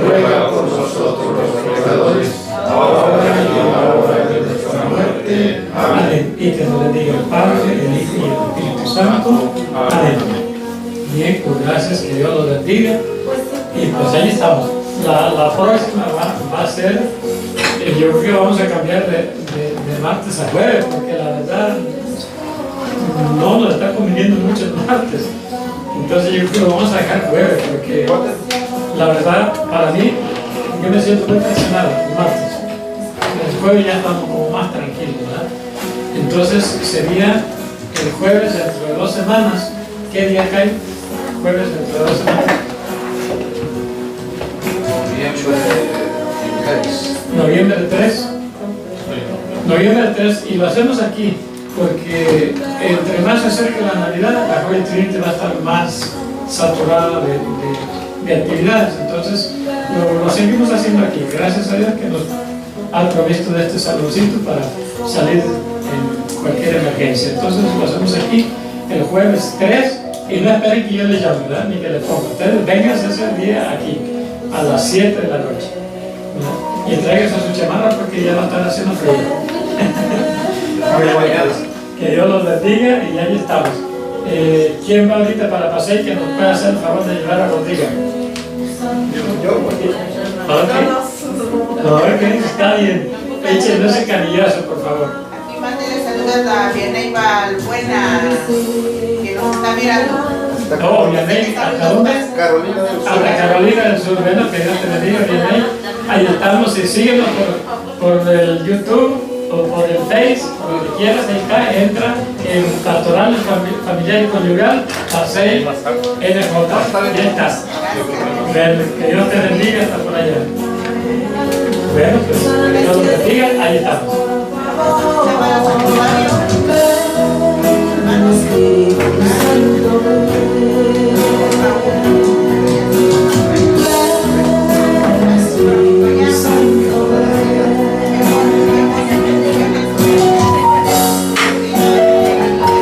B: ruega por nosotros los pecadores, ahora y en la hora de nuestra muerte. Amén. Y que nos bendiga el Padre, el Hijo y el Espíritu Santo. Amén. Bien, pues gracias, que Dios los bendiga. Y pues ahí estamos. La próxima va a ser, yo creo que vamos a cambiar de martes a jueves, porque la verdad no nos está conviniendo mucho el martes. Entonces yo creo que lo vamos a dejar jueves, porque la verdad, para mí, yo me siento muy presionado el martes. El jueves ya estamos como más tranquilos, ¿verdad? Entonces sería el jueves dentro de 2 semanas. ¿Qué día cae? Jueves dentro de 2 semanas. Noviembre 3. Noviembre 3, y lo hacemos aquí porque entre más se acerque la Navidad, la Holy Trinity va a estar más saturada de actividades. Entonces lo seguimos haciendo aquí, gracias a Dios que nos ha provisto de este saloncito para salir en cualquier emergencia. Entonces lo hacemos aquí el jueves 3, y no esperen que yo les llame, ¿verdad? Ni que les ponga. Ustedes vengan ese día aquí a las 7 de la noche, ¿verdad? Y tráiganse a su chamarra porque ya va a estar haciendo frío. Que Dios los bendiga, y ahí estamos. ¿Quién va ahorita para paseo que nos pueda hacer el favor de llevar a Rodrigo? Ok, está bien. Échenle ese canillazo, por favor.
C: Aquí mándele saludos a Vianey Balbuena, que nos está mirando.
B: Oh, Vianey, ¿hasta dónde?
I: Carolina del Sur.
B: A la Carolina del Sur. Bueno, que Dios te bendiga, Vianey. Ahí estamos, y síguenos por el YouTube o por el Face, por lo que quieras. Ahí está, entra en Pastoral Familiar y Conyugal, Pasei NJ. Ya está. Que Dios te bendiga, hasta por allá. Bueno, pues que Dios te bendiga, ahí estamos.